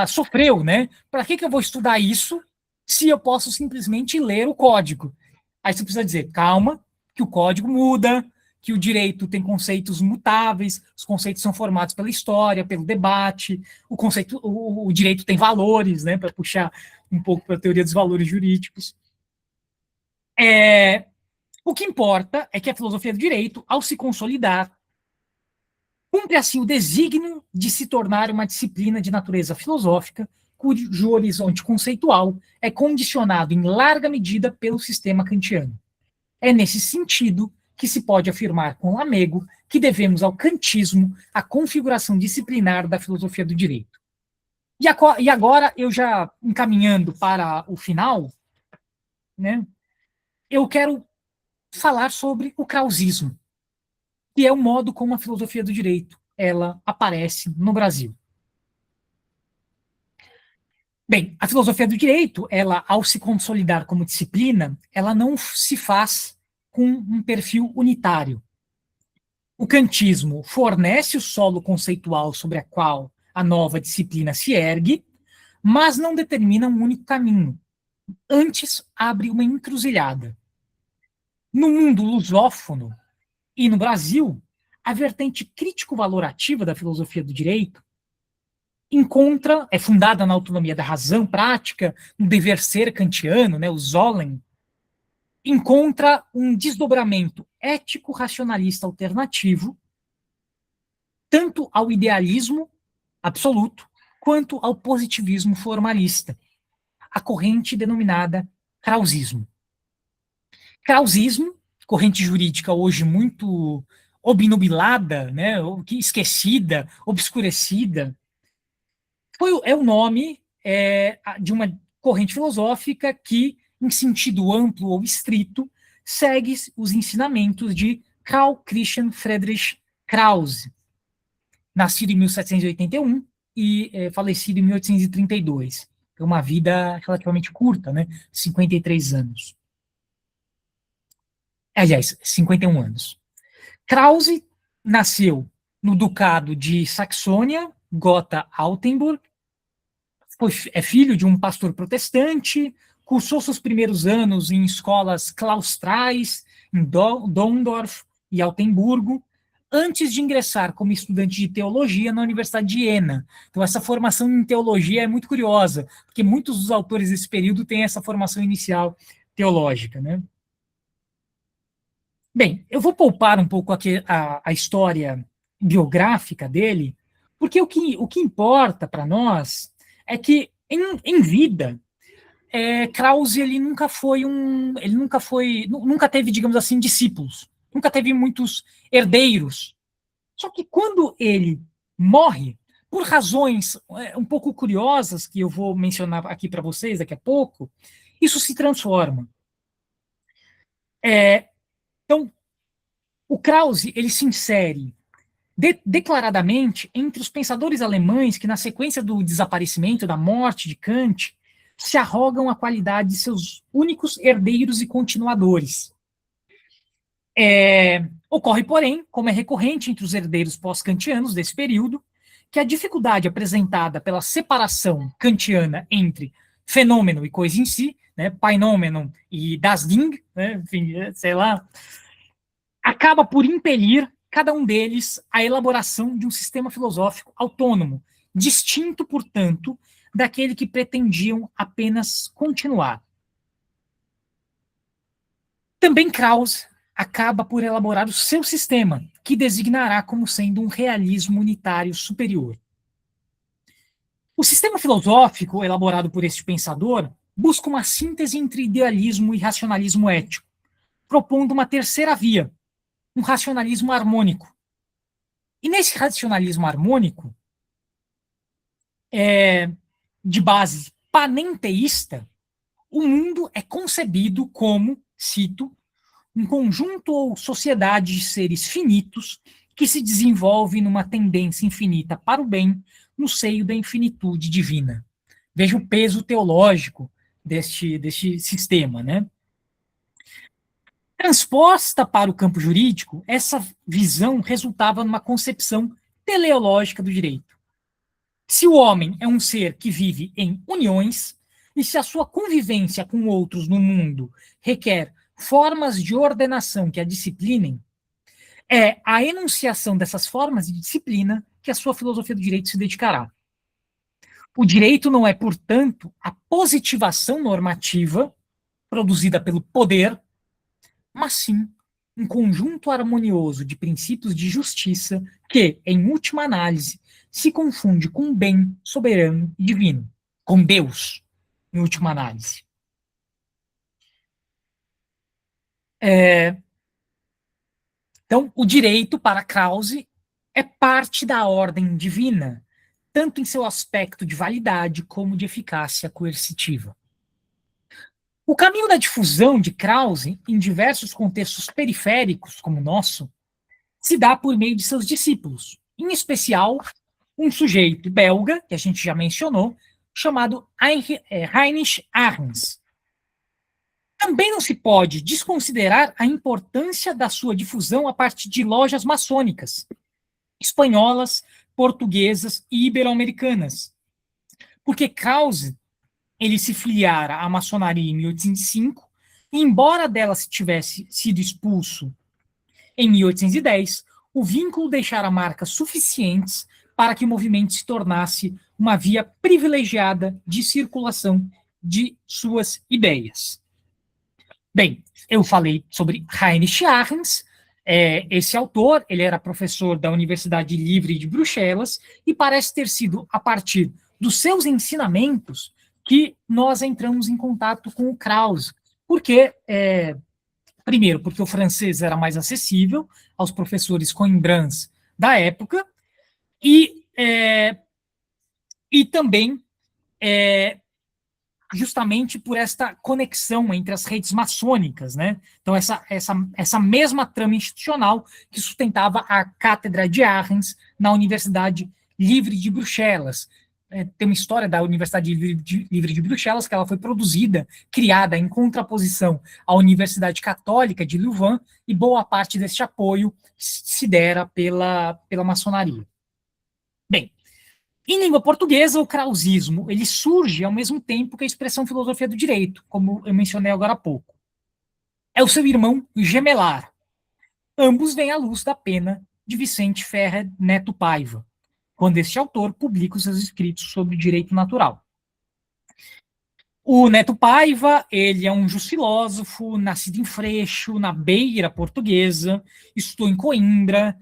sofreu, né? Para que eu vou estudar isso se eu posso simplesmente ler o código? Aí você precisa dizer, calma, que o código muda, que o direito tem conceitos mutáveis, os conceitos são formados pela história, pelo debate, o direito tem valores, né? Para puxar um pouco para a teoria dos valores jurídicos. O que importa é que a filosofia do direito, ao se consolidar, Cumpre assim o desígnio de se tornar uma disciplina de natureza filosófica, cujo horizonte conceitual é condicionado em larga medida pelo sistema kantiano. É nesse sentido que se pode afirmar com Lamego que devemos ao kantismo a configuração disciplinar da filosofia do direito. E agora, eu já encaminhando para o final, né, eu quero falar sobre o krausismo, que é o modo como a filosofia do direito ela aparece no Brasil. Bem, a filosofia do direito, ela, ao se consolidar como disciplina, ela não se faz com um perfil unitário. O kantismo fornece o solo conceitual sobre a qual a nova disciplina se ergue, mas não determina um único caminho. Antes, abre uma encruzilhada. No mundo lusófono e no Brasil, a vertente crítico-valorativa da filosofia do direito é fundada na autonomia da razão prática, no dever ser kantiano, né, o Sollen, encontra um desdobramento ético-racionalista alternativo, tanto ao idealismo absoluto, quanto ao positivismo formalista, a corrente denominada krausismo. Krausismo, corrente jurídica hoje muito obnubilada, né, esquecida, obscurecida, é o nome de uma corrente filosófica que, em sentido amplo ou estrito, segue os ensinamentos de Karl Christian Friedrich Krause, nascido em 1781 e falecido em 1832. É uma vida relativamente curta, né? 53 anos. Aliás, 51 anos. Krause nasceu no Ducado de Saxônia, Gotha-Altenburg, é filho de um pastor protestante, cursou seus primeiros anos em escolas claustrais, em Dondorf e Altenburgo, antes de ingressar como estudante de teologia na Universidade de Jena. Então, essa formação em teologia é muito curiosa, porque muitos dos autores desse período têm essa formação inicial teológica, né? Bem, eu vou poupar um pouco aqui a história biográfica dele, porque o que importa para nós é que, em vida, Krause ele nunca teve, digamos assim, discípulos, nunca teve muitos herdeiros. Só que quando ele morre, por razões um pouco curiosas, que eu vou mencionar aqui para vocês daqui a pouco, isso se transforma. Então, o Krause ele se insere declaradamente entre os pensadores alemães que, na sequência do desaparecimento, da morte de Kant, se arrogam a qualidade de seus únicos herdeiros e continuadores. Ocorre, porém, como é recorrente entre os herdeiros pós-kantianos desse período, que a dificuldade apresentada pela separação kantiana entre fenômeno e coisa em si, né, Phänomenon e das Ding, né, enfim, sei lá, acaba por impelir cada um deles a elaboração de um sistema filosófico autônomo, distinto, portanto, daquele que pretendiam apenas continuar. Também Krause acaba por elaborar o seu sistema, que designará como sendo um realismo unitário superior. O sistema filosófico elaborado por este pensador busca uma síntese entre idealismo e racionalismo ético, propondo uma terceira via, um racionalismo harmônico. E nesse racionalismo harmônico, de base panenteísta, o mundo é concebido como, cito, um conjunto ou sociedade de seres finitos que se desenvolve numa tendência infinita para o bem no seio da infinitude divina. Veja o peso teológico deste sistema, né? Transposta para o campo jurídico, essa visão resultava numa concepção teleológica do direito. Se o homem é um ser que vive em uniões, e se a sua convivência com outros no mundo requer formas de ordenação que a disciplinem, é a enunciação dessas formas de disciplina que a sua filosofia do direito se dedicará. O direito não é, portanto, a positivação normativa produzida pelo poder, mas sim um conjunto harmonioso de princípios de justiça que, em última análise, se confunde com o bem soberano e divino, com Deus, em última análise. Então, o direito, para Krause, é parte da ordem divina, tanto em seu aspecto de validade como de eficácia coercitiva. O caminho da difusão de Krause em diversos contextos periféricos, como o nosso, se dá por meio de seus discípulos, em especial um sujeito belga, que a gente já mencionou, chamado Heinrich Arns. Também não se pode desconsiderar a importância da sua difusão a partir de lojas maçônicas, espanholas, portuguesas e ibero-americanas, porque Krause ele se filiara à maçonaria em 1805, e embora dela se tivesse sido expulso em 1810, o vínculo deixara marcas suficientes para que o movimento se tornasse uma via privilegiada de circulação de suas ideias. Bem, eu falei sobre Heinrich Arns. Esse autor, ele era professor da Universidade Livre de Bruxelas e parece ter sido a partir dos seus ensinamentos que nós entramos em contato com o Krause. Porque, primeiro, porque o francês era mais acessível aos professores coimbrãs da época, e também justamente por esta conexão entre as redes maçônicas, né? Então, essa mesma trama institucional que sustentava a Cátedra de Arns na Universidade Livre de Bruxelas. Tem uma história da Universidade Livre de Bruxelas que ela foi produzida, criada em contraposição à Universidade Católica de Louvain, e boa parte deste apoio se dera pela maçonaria. Bem, em língua portuguesa, o krausismo ele surge ao mesmo tempo que a expressão filosofia do direito, como eu mencionei agora há pouco. É o seu irmão gemelar. Ambos vêm à luz da pena de Vicente Ferrer Neto Paiva, quando este autor publica os seus escritos sobre direito natural. O Neto Paiva, ele é um jusfilósofo, nascido em Freixo, na Beira Portuguesa, estudou em Coimbra,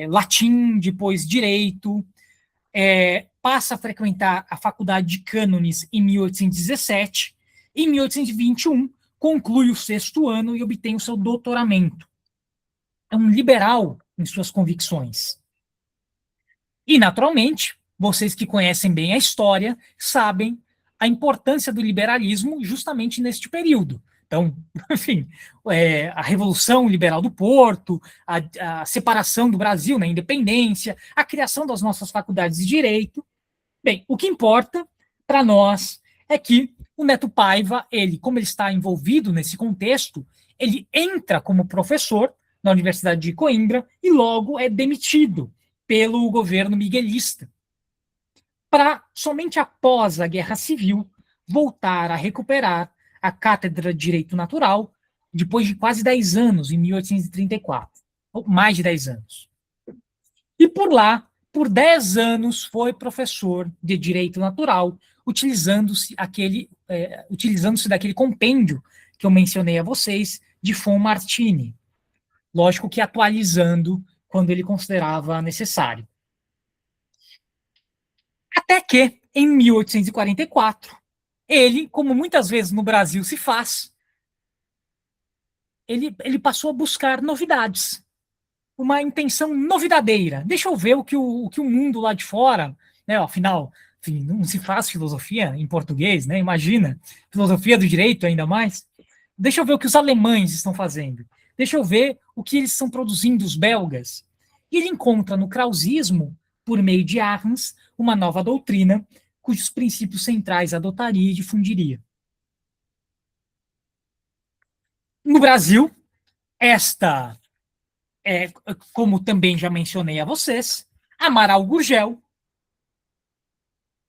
latim, depois direito, passa a frequentar a Faculdade de Cânones em 1817, e em 1821 conclui o 6º ano e obtém o seu doutoramento. É um liberal em suas convicções. E, naturalmente, vocês que conhecem bem a história sabem a importância do liberalismo justamente neste período. Então, enfim, a Revolução Liberal do Porto, a separação do Brasil na independência, a criação das nossas faculdades de direito. Bem, o que importa para nós é que o Neto Paiva, como ele está envolvido nesse contexto, ele entra como professor na Universidade de Coimbra e logo é demitido pelo governo miguelista, para somente após a Guerra Civil voltar a recuperar a Cátedra de Direito Natural, depois de quase 10 anos, em 1834, ou mais de 10 anos. E por lá, por 10 anos, foi professor de Direito Natural, utilizando-se daquele compêndio que eu mencionei a vocês, de Font-Martini. Lógico que atualizando quando ele considerava necessário. Até que, em 1844, ele, como muitas vezes no Brasil se faz, ele passou a buscar novidades, uma intenção novidadeira. Deixa eu ver o que o mundo lá de fora, né, afinal, enfim, não se faz filosofia em português, né? Imagina, filosofia do direito ainda mais. Deixa eu ver o que os alemães estão fazendo. Deixa eu ver o que eles estão produzindo, os belgas. E ele encontra no krausismo, por meio de Arns, uma nova doutrina, cujos princípios centrais adotaria e difundiria. No Brasil, como também já mencionei a vocês, Amaral Gurgel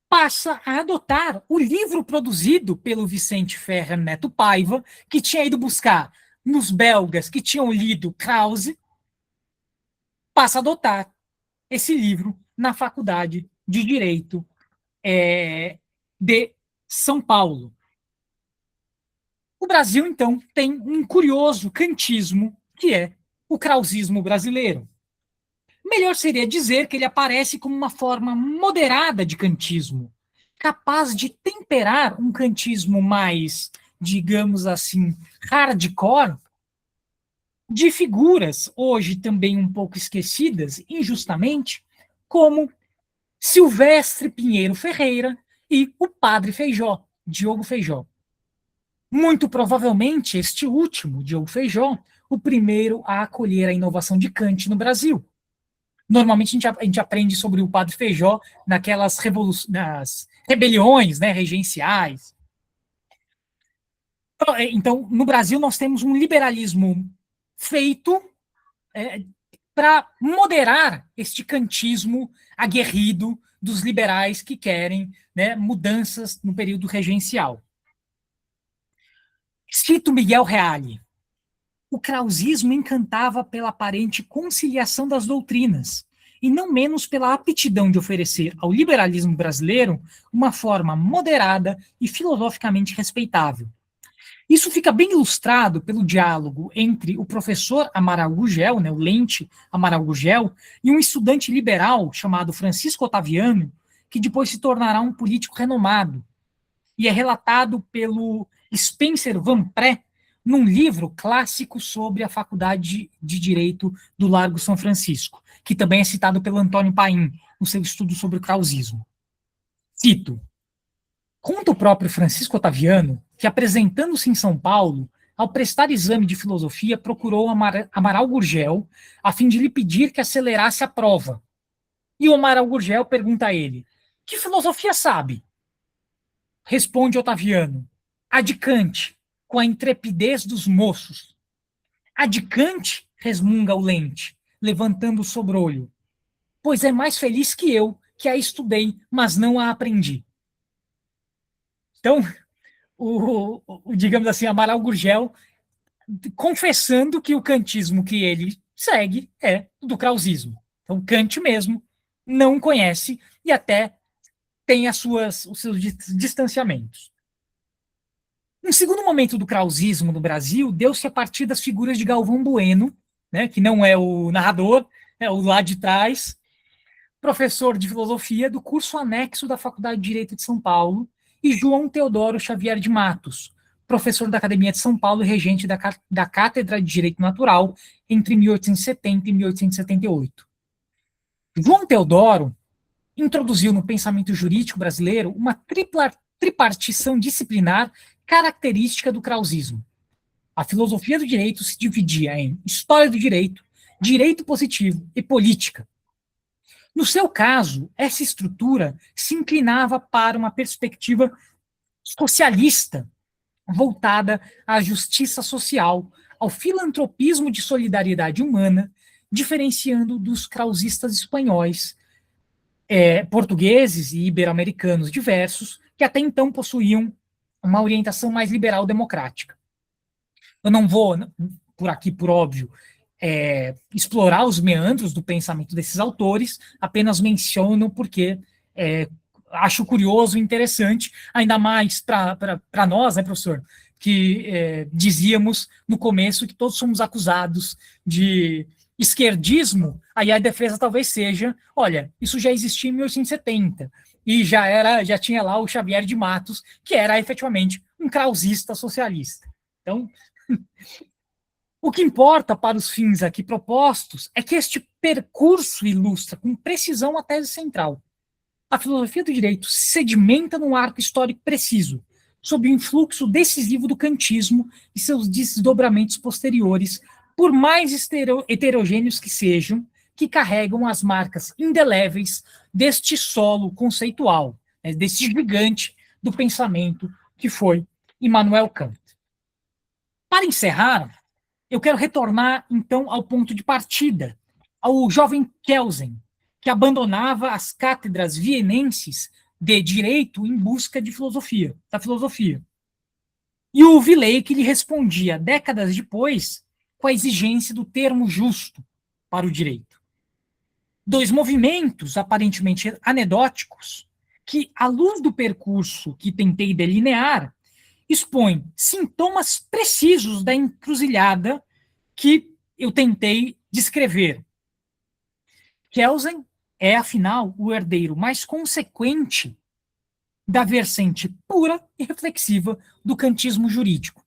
passa a adotar o livro produzido pelo Vicente Ferrer Neto Paiva, que tinha ido buscar nos belgas que tinham lido Krause, passa a adotar esse livro na Faculdade de Direito de São Paulo. O Brasil, então, tem um curioso kantismo que é o krausismo brasileiro. Melhor seria dizer que ele aparece como uma forma moderada de kantismo, capaz de temperar um kantismo mais, digamos assim, hardcore, de figuras, hoje também um pouco esquecidas, injustamente, como Silvestre Pinheiro Ferreira e o Padre Feijó, Diogo Feijó. Muito provavelmente este último, Diogo Feijó, o primeiro a acolher a inovação de Kant no Brasil. Normalmente a gente aprende sobre o Padre Feijó naquelas nas rebeliões, né, regenciais. Então, no Brasil, nós temos um liberalismo feito para moderar este kantismo aguerrido dos liberais que querem, né, mudanças no período regencial. Cito Miguel Reale. O krausismo encantava pela aparente conciliação das doutrinas, e não menos pela aptidão de oferecer ao liberalismo brasileiro uma forma moderada e filosoficamente respeitável. Isso fica bem ilustrado pelo diálogo entre o professor Amaral Gurgel, né, o Lente Amaral Gurgel, e um estudante liberal chamado Francisco Otaviano, que depois se tornará um político renomado, e é relatado pelo Spencer Van Pré num livro clássico sobre a Faculdade de Direito do Largo São Francisco, que também é citado pelo Antônio Paim, no seu estudo sobre o krausismo. Cito: conta o próprio Francisco Otaviano que, apresentando-se em São Paulo, ao prestar exame de filosofia, procurou Amaral Gurgel a fim de lhe pedir que acelerasse a prova. E o Amaral Gurgel pergunta a ele: que filosofia sabe? Responde Otaviano: a de Kant, com a intrepidez dos moços. A de Kant, resmunga o Lente, levantando o sobrolho, pois é mais feliz que eu, que a estudei, mas não a aprendi. Então, digamos assim, Amaral Gurgel confessando que o kantismo que ele segue é do krausismo. Então, Kant mesmo não conhece e até tem os seus distanciamentos. Um segundo momento do krausismo no Brasil deu-se a partir das figuras de Galvão Bueno, né, que não é o narrador, é o lá de trás, professor de filosofia do curso anexo da Faculdade de Direito de São Paulo, e João Teodoro Xavier de Matos, professor da Academia de São Paulo e regente da Cátedra de Direito Natural entre 1870 e 1878. João Teodoro introduziu no pensamento jurídico brasileiro uma tripartição disciplinar característica do krausismo. A filosofia do direito se dividia em história do direito, direito positivo e política. No seu caso, essa estrutura se inclinava para uma perspectiva socialista, voltada à justiça social, ao filantropismo de solidariedade humana, diferenciando dos krausistas espanhóis, portugueses e ibero-americanos diversos, que até então possuíam uma orientação mais liberal democrática. Eu não vou, por aqui, por óbvio, explorar os meandros do pensamento desses autores, apenas menciono porque acho curioso e interessante, ainda mais para nós, né, professor, que dizíamos no começo que todos somos acusados de esquerdismo, aí a defesa talvez seja, olha, isso já existia em 1870, e já tinha lá o Xavier de Matos, que era efetivamente um krausista socialista. Então, o que importa para os fins aqui propostos é que este percurso ilustra com precisão a tese central. A filosofia do direito se sedimenta num arco histórico preciso, sob o influxo decisivo do kantismo e seus desdobramentos posteriores, por mais heterogêneos que sejam, que carregam as marcas indeléveis deste solo conceitual, né, desse gigante do pensamento que foi Immanuel Kant. Para encerrar, eu quero retornar, então, ao ponto de partida, ao jovem Kelsen, que abandonava as cátedras vienenses de direito em busca de filosofia, da filosofia. E o Villey, que lhe respondia, décadas depois, com a exigência do termo justo para o direito. Dois movimentos aparentemente anedóticos, que, à luz do percurso que tentei delinear, expõem sintomas precisos da encruzilhada que eu tentei descrever. Kelsen é, afinal, o herdeiro mais consequente da vertente pura e reflexiva do kantismo jurídico.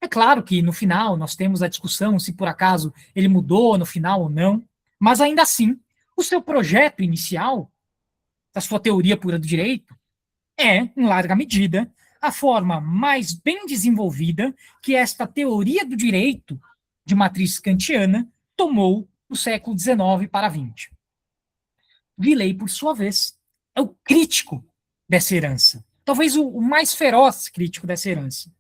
É claro que, no final, nós temos a discussão se, por acaso, ele mudou no final ou não, mas, ainda assim, o seu projeto inicial, da sua teoria pura do direito, é, em larga medida, a forma mais bem desenvolvida que esta teoria do direito de matriz kantiana tomou no século XIX para XX. Villei, por sua vez, é o crítico dessa herança, talvez o mais feroz crítico dessa herança.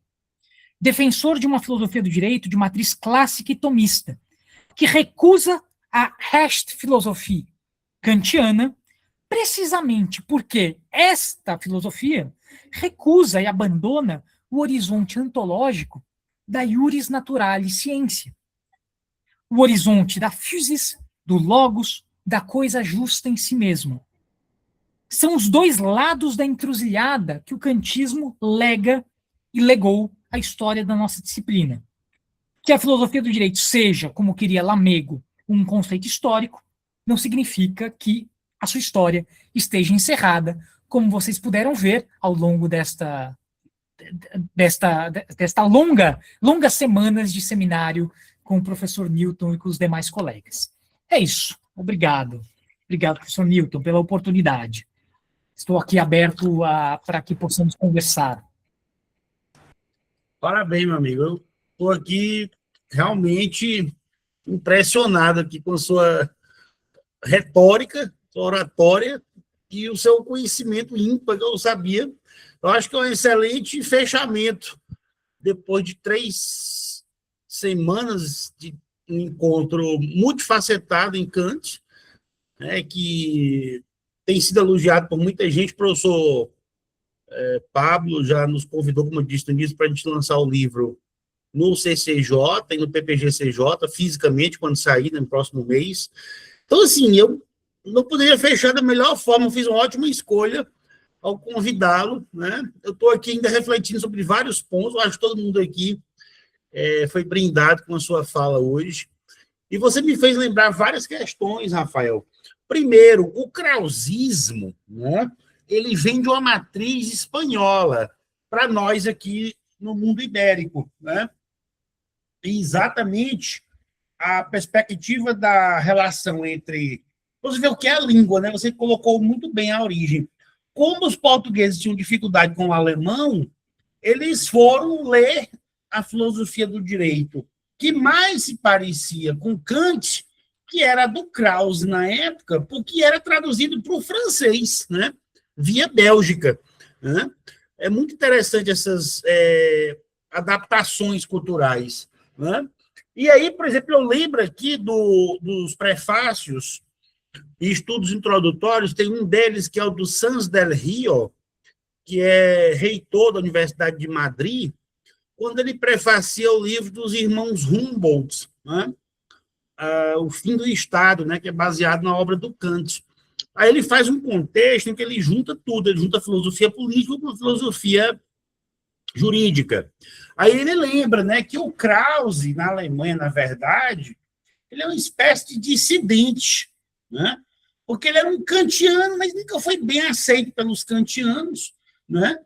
Defensor de uma filosofia do direito de matriz clássica e tomista, que recusa a Rechtsphilosophie kantiana, precisamente porque esta filosofia recusa e abandona o horizonte antológico da iuris naturalis ciência, o horizonte da physis, do logos, da coisa justa em si mesmo. São os dois lados da encruzilhada que o kantismo lega e legou à história da nossa disciplina. Que a filosofia do direito seja, como queria Lamego, um conceito histórico, não significa que a sua história esteja encerrada, como vocês puderam ver ao longo desta longas semanas de seminário com o professor Newton e com os demais colegas. É isso. Obrigado. Obrigado, professor Newton, pela oportunidade. Estou aqui aberto para que possamos conversar. Parabéns, meu amigo. Eu estou aqui realmente impressionado aqui com a sua retórica, sua oratória e o seu conhecimento ímpar, que eu sabia. Eu acho que é um excelente fechamento, depois de 3 semanas de um encontro multifacetado em Kant, né, que tem sido elogiado por muita gente. O professor Pablo já nos convidou, como eu disse no início, para a gente lançar o livro no CCJ e no PPG-CJ, fisicamente, quando sair, no próximo mês. Então, assim, eu não poderia fechar da melhor forma, eu fiz uma ótima escolha ao convidá-lo, né? Eu estou aqui ainda refletindo sobre vários pontos, eu acho que todo mundo aqui foi brindado com a sua fala hoje. E você me fez lembrar várias questões, Rafael. Primeiro, o krausismo, né? Ele vem de uma matriz espanhola para nós aqui no mundo ibérico, né? E exatamente a perspectiva da relação entre... Você vê o que é a língua, né? Você colocou muito bem a origem. Como os portugueses tinham dificuldade com o alemão, eles foram ler a filosofia do direito, que mais se parecia com Kant, que era do Krause na época, porque era traduzido para o francês, né? Via Bélgica, né? É muito interessante essas adaptações culturais, né? E aí, por exemplo, eu lembro aqui dos prefácios e estudos introdutórios, tem um deles que é o do Sanz del Rio, que é reitor da Universidade de Madrid, quando ele prefacia o livro dos irmãos Humboldt, né? O Fim do Estado, né? Que é baseado na obra do Kant. Aí ele faz um contexto em que ele junta tudo, ele junta a filosofia política com a filosofia jurídica. Aí ele lembra, né, que o Krause, na Alemanha, na verdade, ele é uma espécie de dissidente, né? Porque ele era um kantiano, mas nunca foi bem aceito pelos kantianos, né?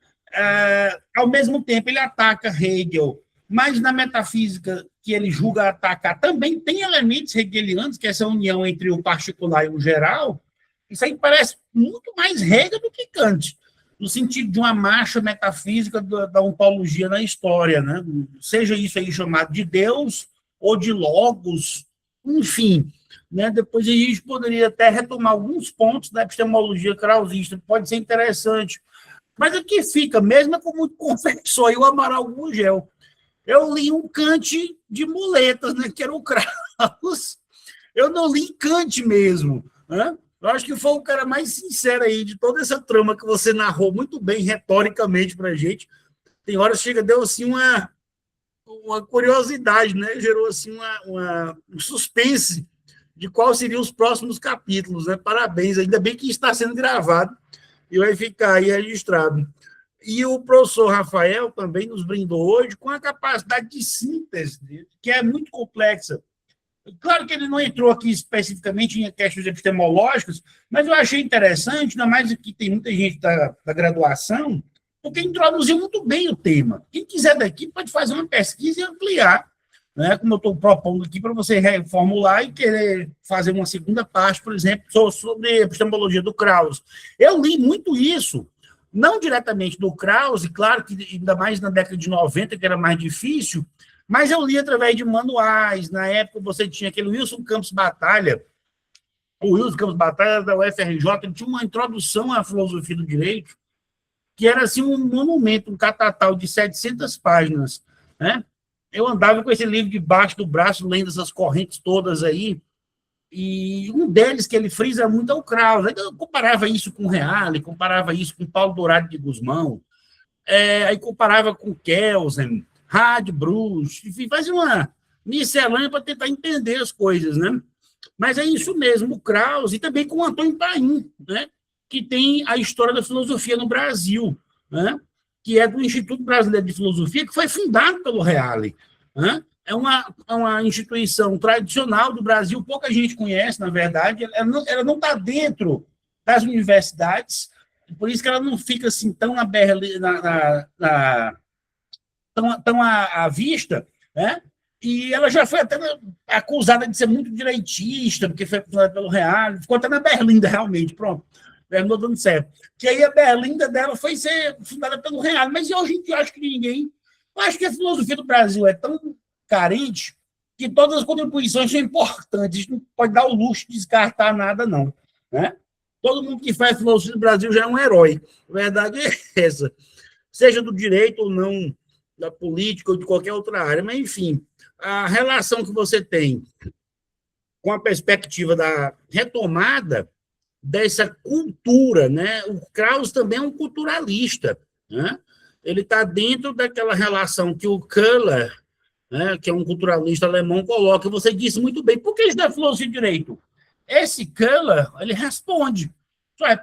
Ao mesmo tempo, ele ataca Hegel, mas na metafísica que ele julga atacar também tem elementos hegelianos, que é essa união entre o particular e o geral. Isso aí parece muito mais Hegel do que Kant, no sentido de uma marcha metafísica da ontologia na história, né? Seja isso aí chamado de Deus ou de Logos, enfim, né? Depois a gente poderia até retomar alguns pontos da epistemologia krausista, pode ser interessante. Mas o que fica mesmo é como confessou aí o Amaral Gurgel. Eu li um Kant de muletas, né? Que era o Krause. Eu não li Kant mesmo, né? Eu acho que foi o cara mais sincero aí de toda essa trama que você narrou muito bem, retoricamente, para a gente. Tem horas que deu assim uma curiosidade, né? Gerou assim um suspense de quais seriam os próximos capítulos, né? Parabéns, ainda bem que está sendo gravado e vai ficar aí registrado. E o professor Rafael também nos brindou hoje com a capacidade de síntese, que é muito complexa. Claro que ele não entrou aqui especificamente em questões epistemológicas, mas eu achei interessante, ainda mais que tem muita gente da graduação, porque introduziu muito bem o tema. Quem quiser daqui pode fazer uma pesquisa e ampliar, né, como eu estou propondo aqui, para você reformular e querer fazer uma segunda parte, por exemplo, sobre a epistemologia do Krauss. Eu li muito isso, não diretamente do Krauss, e claro que ainda mais na década de 90, que era mais difícil, mas eu li através de manuais. Na época você tinha aquele Wilson Campos Batalha, o Wilson Campos Batalha da UFRJ, ele tinha uma introdução à filosofia do direito, que era assim um monumento, um catatal de 700 páginas, né? Eu andava com esse livro debaixo do braço, lendo essas correntes todas aí, e um deles que ele frisa muito é o Krauss. Aí eu comparava isso com o Reale, comparava isso com Paulo Dourado de Guzmão, aí comparava com Kelsen, Radbruch, enfim, fazia uma miscelânea para tentar entender as coisas, né? Mas é isso mesmo, o Krauss, e também com o Antônio Paim, né? Que tem a história da filosofia no Brasil, né? Que é do Instituto Brasileiro de Filosofia, que foi fundado pelo Reale, né? É uma instituição tradicional do Brasil, pouca gente conhece, na verdade, ela não está dentro das universidades, por isso que ela não fica assim tão tão à vista, né? E ela já foi até acusada de ser muito direitista, porque foi fundada pelo Reale, ficou até na Berlinda, realmente, pronto, terminou dando certo. Que aí a Berlinda dela foi ser fundada pelo Reale, mas hoje em dia eu acho que ninguém... Eu acho que a filosofia do Brasil é tão carente que todas as contribuições são importantes, a gente não pode dar o luxo de descartar nada, não, né? Todo mundo que faz filosofia do Brasil já é um herói, a verdade é essa, seja do direito ou não, da política ou de qualquer outra área, mas, enfim, a relação que você tem com a perspectiva da retomada dessa cultura, né? O Krauss também é um culturalista, né? Ele está dentro daquela relação que o Köhler, né, que é um culturalista alemão, coloca. Você disse muito bem, por que ele dá filosofia de direito? Esse Köhler, ele responde,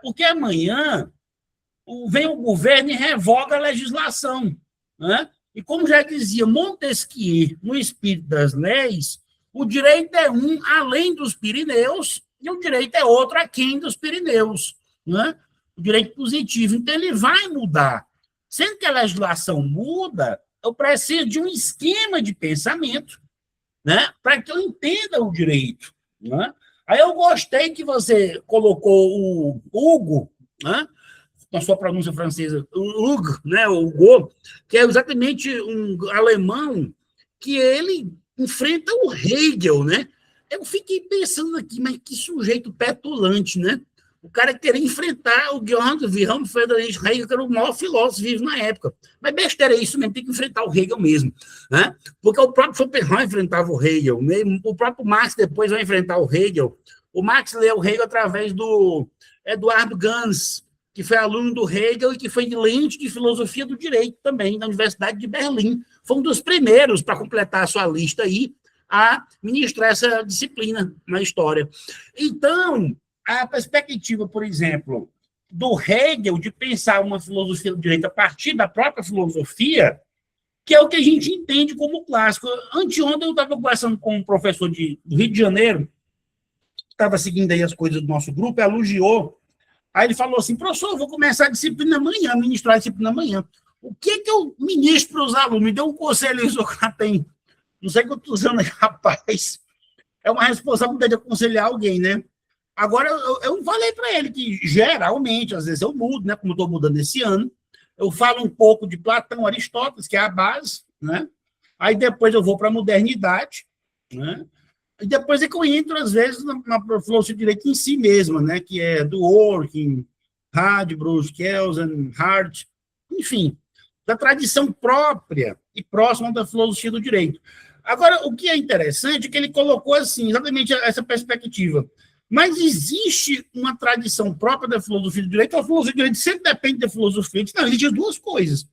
porque amanhã vem o governo e revoga a legislação, né? E como já dizia Montesquieu, no Espírito das Leis, o direito é um além dos Pirineus e o direito é outro aquém dos Pirineus, né? O direito positivo. Então, ele vai mudar. Sendo que a legislação muda, eu preciso de um esquema de pensamento, né, para que eu entenda o direito, né? Aí eu gostei que você colocou o Hugo, né, com a sua pronúncia francesa, o Hugo, né, o Hugo, que é exatamente um alemão que ele enfrenta o Hegel, né? Eu fiquei pensando aqui, mas que sujeito petulante, né? O cara queria enfrentar o Georg Wilhelm Friedrich Hegel, que era o maior filósofo vivo na época. Mas besteira, é isso mesmo, tem que enfrentar o Hegel mesmo, né? Porque o próprio Schopenhauer enfrentava o Hegel, né? O próprio Marx depois vai enfrentar o Hegel. O Marx leu o Hegel através do Eduardo Gans, que foi aluno do Hegel e que foi lente de filosofia do direito também, na Universidade de Berlim. Foi um dos primeiros, para completar a sua lista aí, a ministrar essa disciplina na história. Então, a perspectiva, por exemplo, do Hegel de pensar uma filosofia do direito a partir da própria filosofia, que é o que a gente entende como clássico. Anteontem eu estava conversando com um professor do Rio de Janeiro, que estava seguindo aí as coisas do nosso grupo, elogiou. Aí ele falou assim, professor, eu vou começar a disciplina amanhã, ministrar a disciplina amanhã. O que eu ministro para os alunos? Me deu um conselho isso que eu tenho. Não sei quantos anos, rapaz. É uma responsabilidade de aconselhar alguém, né? Agora, eu falei para ele que, geralmente, às vezes eu mudo, né? Como estou mudando esse ano, eu falo um pouco de Platão, Aristóteles, que é a base, né? Aí depois eu vou para a modernidade, né? E depois é que eu entro, às vezes, na filosofia de direito em si mesma, né? Que é do Dworkin, Radbruch, Kelsen, Hart, enfim, da tradição própria e próxima da filosofia do direito. Agora, o que é interessante é que ele colocou assim, exatamente essa perspectiva. Mas existe uma tradição própria da filosofia do direito, a filosofia do direito sempre depende da filosofia. Não, existem duas coisas.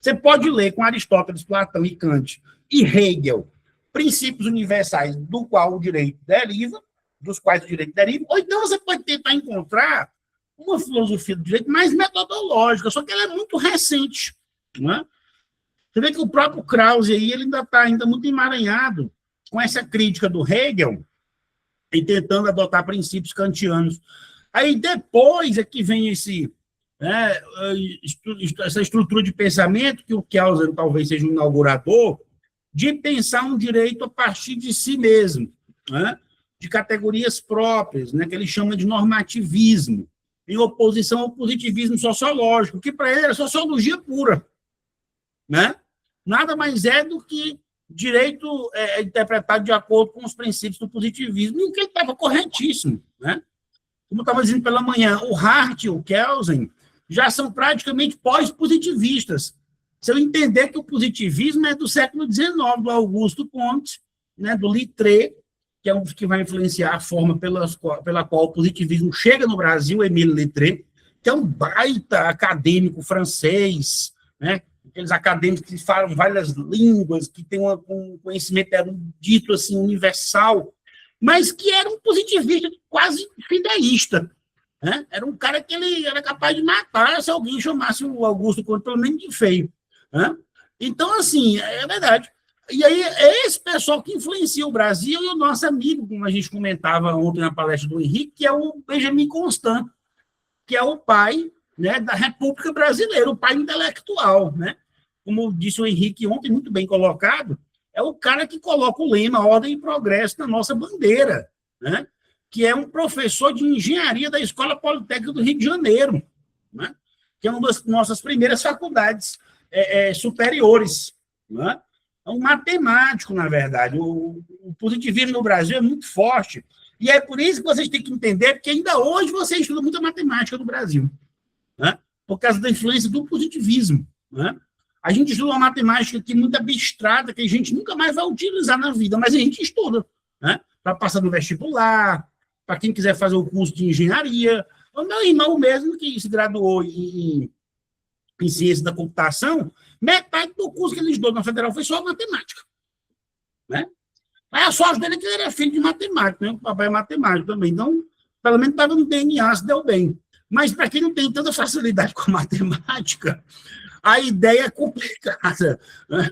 Você pode ler com Aristóteles, Platão e Kant e Hegel princípios universais do qual o direito deriva, dos quais o direito deriva, ou então você pode tentar encontrar uma filosofia do direito mais metodológica, só que ela é muito recente, não é? Você vê que o próprio Krause aí, ele ainda está muito emaranhado com essa crítica do Hegel e tentando adotar princípios kantianos. Aí depois é que vem né, essa estrutura de pensamento, que o Kelsen talvez seja um inaugurador, de pensar um direito a partir de si mesmo, né, de categorias próprias, né, que ele chama de normativismo, em oposição ao positivismo sociológico, que para ele era sociologia pura. Né? Nada mais é do que direito interpretado de acordo com os princípios do positivismo, e o que ele estava corretíssimo. Né? Como eu estava dizendo pela manhã, o Hart e o Kelsen já são praticamente pós-positivistas. Se eu entender que o positivismo é do século XIX, do Augusto Comte, né, do Littré, que é um que vai influenciar a forma pela qual o positivismo chega no Brasil, Émile Littré, que é um baita acadêmico francês, né, aqueles acadêmicos que falam várias línguas, que têm um conhecimento dito assim, universal, mas que era um positivista quase fideísta. Né? Era um cara que ele era capaz de matar se alguém chamasse o Augusto Comte pelo menos de feio. Né? Então, assim, é verdade. E aí, é esse pessoal que influencia o Brasil e o nosso amigo, como a gente comentava ontem na palestra do Henrique, que é o Benjamin Constant, que é o pai, né, da República Brasileira, o pai intelectual. Né? Como disse o Henrique ontem, muito bem colocado, é o cara que coloca o lema Ordem e Progresso na nossa bandeira, né? Que é um professor de engenharia da Escola Politécnica do Rio de Janeiro, né? Que é uma das nossas primeiras faculdades superiores. Né? É um matemático, na verdade. O positivismo no Brasil é muito forte. E é por isso que vocês têm que entender que ainda hoje você estuda muita matemática no Brasil. Né? Por causa da influência do positivismo. Né? A gente estuda uma matemática aqui muito abstrata, que a gente nunca mais vai utilizar na vida, mas a gente estuda. Né? Para passar no vestibular, para quem quiser fazer o curso de engenharia. O meu irmão mesmo, que se graduou em ciência da computação, metade do curso que ele estudou na Federal foi só matemática. Né? Aí a sorte dele é que ele era filho de matemático, né? O papai é matemático também. Então, pelo menos estava no DNA, se deu bem. Mas para quem não tem tanta facilidade com a matemática, a ideia é complicada. Né?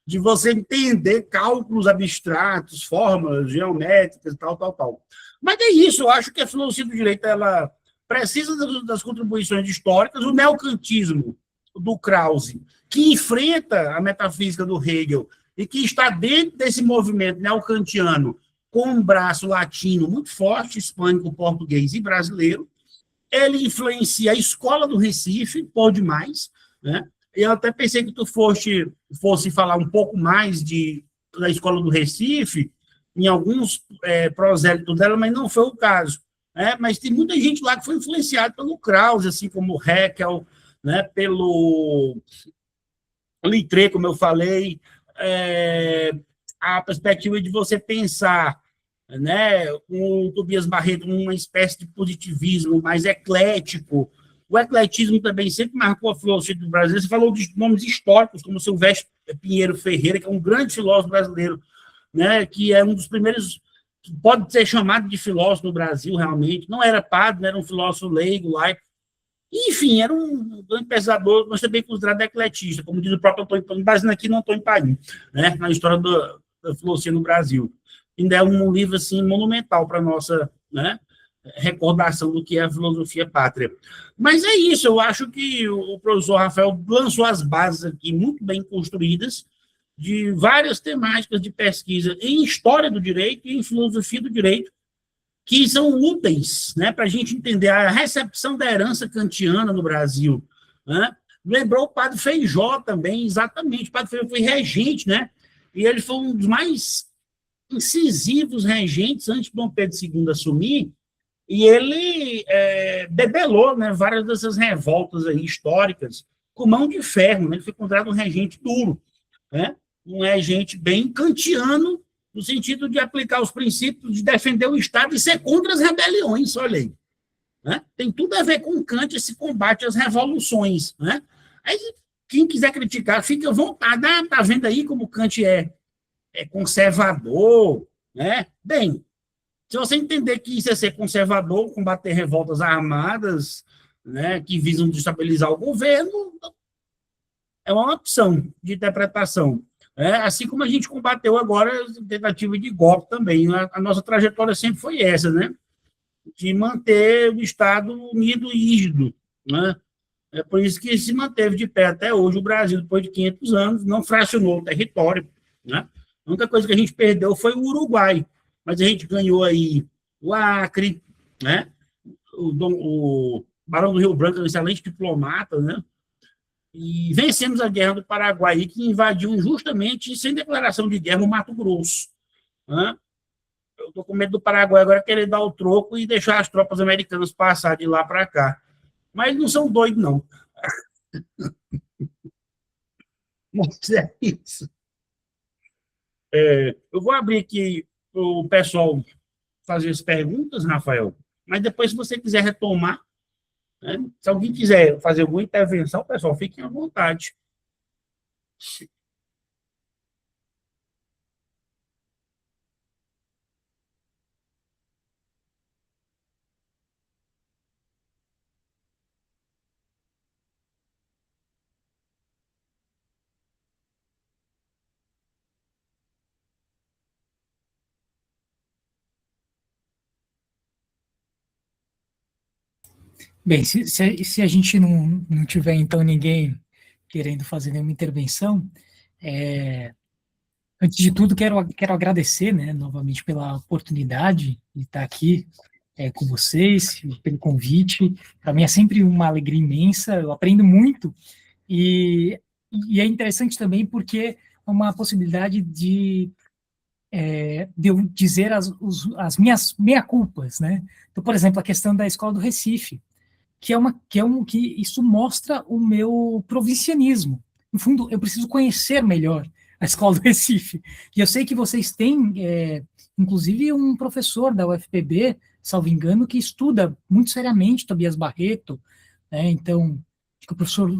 De você entender cálculos abstratos, fórmulas geométricas, tal. Mas é isso, eu acho que a filosofia do direito ela precisa das contribuições históricas. O neocantismo do Krause, que enfrenta a metafísica do Hegel e que está dentro desse movimento neocantiano com um braço latino muito forte, hispânico, português e brasileiro, ele influencia a escola do Recife, por demais, né? Eu até pensei que tu fosse falar um pouco mais da escola do Recife, em alguns prosélitos dela, mas não foi o caso. Né? Mas tem muita gente lá que foi influenciada pelo Krause, assim como o Haeckel, né? Pelo Littré, como eu falei, a perspectiva de você pensar, né, com o Tobias Barreto uma espécie de positivismo mais eclético. O ecletismo também sempre marcou a filosofia do Brasil. Você falou de nomes históricos, como Silvestre Pinheiro Ferreira, que é um grande filósofo brasileiro, né, que é um dos primeiros, que pode ser chamado de filósofo no Brasil, realmente. Não era padre, era um filósofo leigo, laico. Enfim, era um grande pensador, mas também considerado ecletista, como diz o próprio Antônio Paim, baseando aqui no Antônio Paim, né, na história da filosofia no Brasil. Ainda é um livro assim, monumental para a nossa, né, recordação do que é a filosofia pátria. Mas é isso, eu acho que o professor Rafael lançou as bases aqui muito bem construídas de várias temáticas de pesquisa em história do direito e em filosofia do direito, que são úteis, né, para a gente entender a recepção da herança kantiana no Brasil. Né? Lembrou o padre Feijó também, exatamente, o padre Feijó foi regente, né, e ele foi um dos mais incisivos regentes antes de Dom Pedro II assumir, e ele debelou, né, várias dessas revoltas aí históricas com mão de ferro, né? Ele foi considerado um regente duro, né? Um regente bem kantiano, no sentido de aplicar os princípios de defender o Estado e ser contra as rebeliões, olha aí. Né? Tem tudo a ver com Kant, esse combate às revoluções. Né? Aí, quem quiser criticar, fica à vontade. Está vendo aí como Kant é conservador, né? Bem, se você entender que isso é ser conservador, combater revoltas armadas, né, que visam destabilizar o governo, é uma opção de interpretação. Assim como a gente combateu agora a tentativa de golpe também. A nossa trajetória sempre foi essa, né? De manter o Estado unido e rígido, né? É por isso que se manteve de pé até hoje o Brasil, depois de 500 anos, não fracionou o território, né? A única coisa que a gente perdeu foi o Uruguai, mas a gente ganhou aí o Acre, né? O Barão do Rio Branco é um excelente diplomata, né? E vencemos a guerra do Paraguai, que invadiu injustamente, sem declaração de guerra, o Mato Grosso, né? Eu estou com medo do Paraguai agora querer dar o troco e deixar as tropas americanas passar de lá para cá. Mas eles não são doidos, não. Mas é isso. Eu vou abrir aqui para o pessoal fazer as perguntas, Rafael, mas depois, se você quiser retomar, né, se alguém quiser fazer alguma intervenção, pessoal, fiquem à vontade. Bem, se a gente não tiver, então, ninguém querendo fazer nenhuma intervenção, antes de tudo, quero agradecer, né, novamente pela oportunidade de estar aqui com vocês, pelo convite. Para mim é sempre uma alegria imensa, eu aprendo muito, e, e é interessante também porque é uma possibilidade de eu dizer as minhas meia-culpas, né? Então, por exemplo, a questão da Escola do Recife, que isso mostra o meu provincianismo. No fundo, eu preciso conhecer melhor a Escola do Recife. E eu sei que vocês têm, inclusive, um professor da UFPB, salvo engano, que estuda muito seriamente Tobias Barreto, né? Então, acho que o professor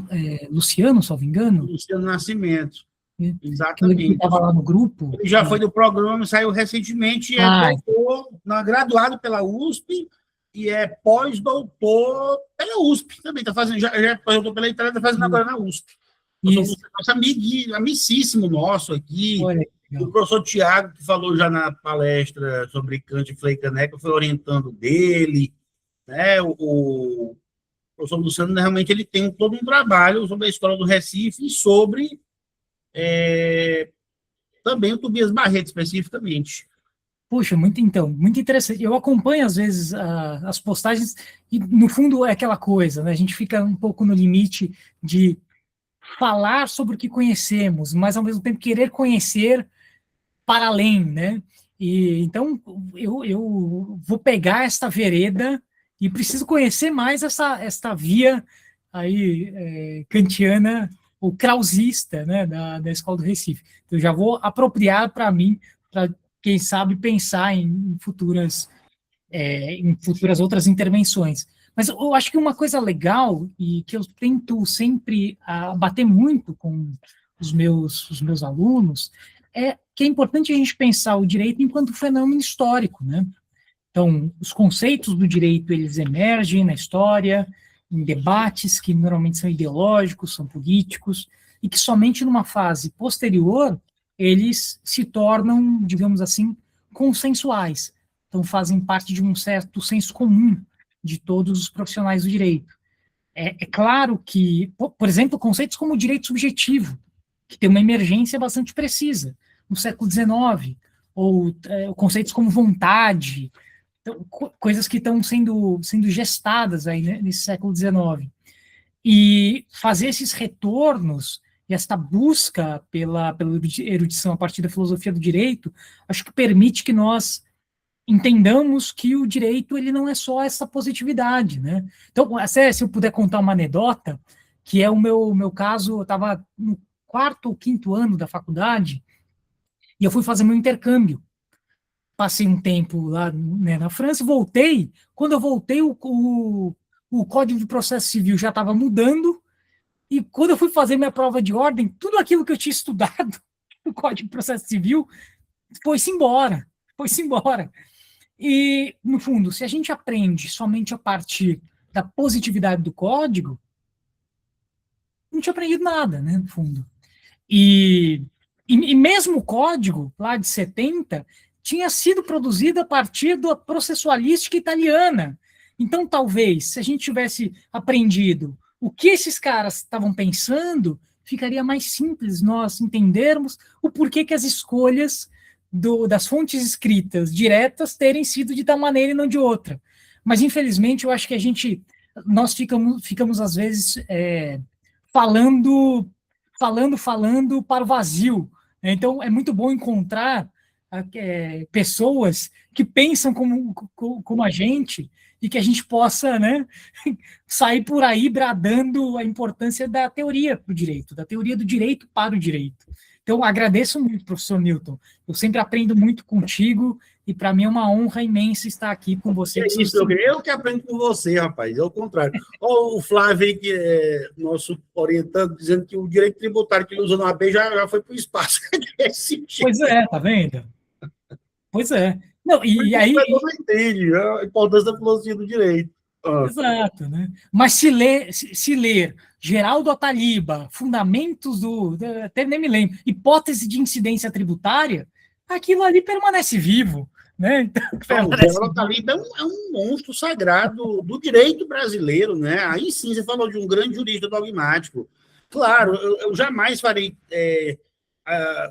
Luciano, salvo engano, Luciano Nascimento, né? Que ele exatamente. estava lá no grupo. Ele já foi do programa, saiu recentemente, doutor, graduado pela USP e é pós-doutor pela USP também. Está fazendo, já é pós-doutor pela Itália, está fazendo agora na USP. Nosso amicíssimo nosso aqui, Olha, o professor Tiago, que falou já na palestra sobre Kant e Fleicaneca, foi orientando dele, né? O professor Luciano, realmente, ele tem todo um trabalho sobre a escola do Recife e sobre também o Tobias Barreto, especificamente. Puxa, muito interessante. Eu acompanho, às vezes, as postagens, e, no fundo, é aquela coisa, né? A gente fica um pouco no limite de falar sobre o que conhecemos, mas, ao mesmo tempo, querer conhecer para além, né? E, então, eu vou pegar esta vereda e preciso conhecer mais esta via aí, kantiana, ou krausista, né, da Escola do Recife. Eu já vou apropriar para mim, para, quem sabe, pensar em futuras outras intervenções. Mas eu acho que uma coisa legal, e que eu tento sempre bater muito com os meus alunos, é que é importante a gente pensar o direito enquanto fenômeno histórico, né? Então, os conceitos do direito, eles emergem na história, em debates que normalmente são ideológicos, são políticos, e que somente numa fase posterior eles se tornam, digamos assim, consensuais. Então, fazem parte de um certo senso comum de todos os profissionais do direito. É claro que, por exemplo, conceitos como o direito subjetivo, que tem uma emergência bastante precisa no século XIX, ou conceitos como vontade, então, coisas que estão sendo gestadas aí, né, nesse século XIX. E fazer esses retornos e esta busca pela erudição a partir da filosofia do direito, acho que permite que nós entendamos que o direito ele não é só essa positividade, né? Então, se eu puder contar uma anedota, que é o meu caso, eu estava no quarto ou quinto ano da faculdade e eu fui fazer meu intercâmbio. Passei um tempo lá, né, na França, voltei. Quando eu voltei, o Código de Processo Civil já estava mudando, e quando eu fui fazer minha prova de ordem, tudo aquilo que eu tinha estudado no Código de Processo Civil foi-se embora. Foi-se embora. E, no fundo, se a gente aprende somente a partir da positividade do código, não tinha aprendido nada, né, no fundo. E E mesmo o código, lá de 70, tinha sido produzido a partir da processualística italiana. Então, talvez, se a gente tivesse aprendido o que esses caras estavam pensando, ficaria mais simples nós entendermos o porquê que as escolhas das fontes escritas diretas terem sido de tal maneira e não de outra. Mas, infelizmente, eu acho que nós ficamos às vezes, falando para o vazio. Então, é muito bom encontrar pessoas que pensam como a gente e que a gente possa, né, sair por aí bradando a importância da teoria para o direito, da teoria do direito para o direito. Então, agradeço muito, professor Newton. Eu sempre aprendo muito contigo e para mim é uma honra imensa estar aqui com você. É isso, eu que aprendo com você, rapaz, é o contrário. Olha o Flávio aí, que é nosso orientando, dizendo que o direito tributário que ele usa no AB já foi para o espaço. Pois é, tá vendo? Pois é. Não, e aí... Não entende a importância da filosofia do direito. Exato, né? Mas se ler Geraldo Ataliba, Fundamentos até nem me lembro, Hipótese de Incidência Tributária, aquilo ali permanece vivo, né? Então, o Geraldo Ataliba é um monstro sagrado do direito brasileiro, né? Aí sim, você falou de um grande jurista dogmático. Claro, eu jamais farei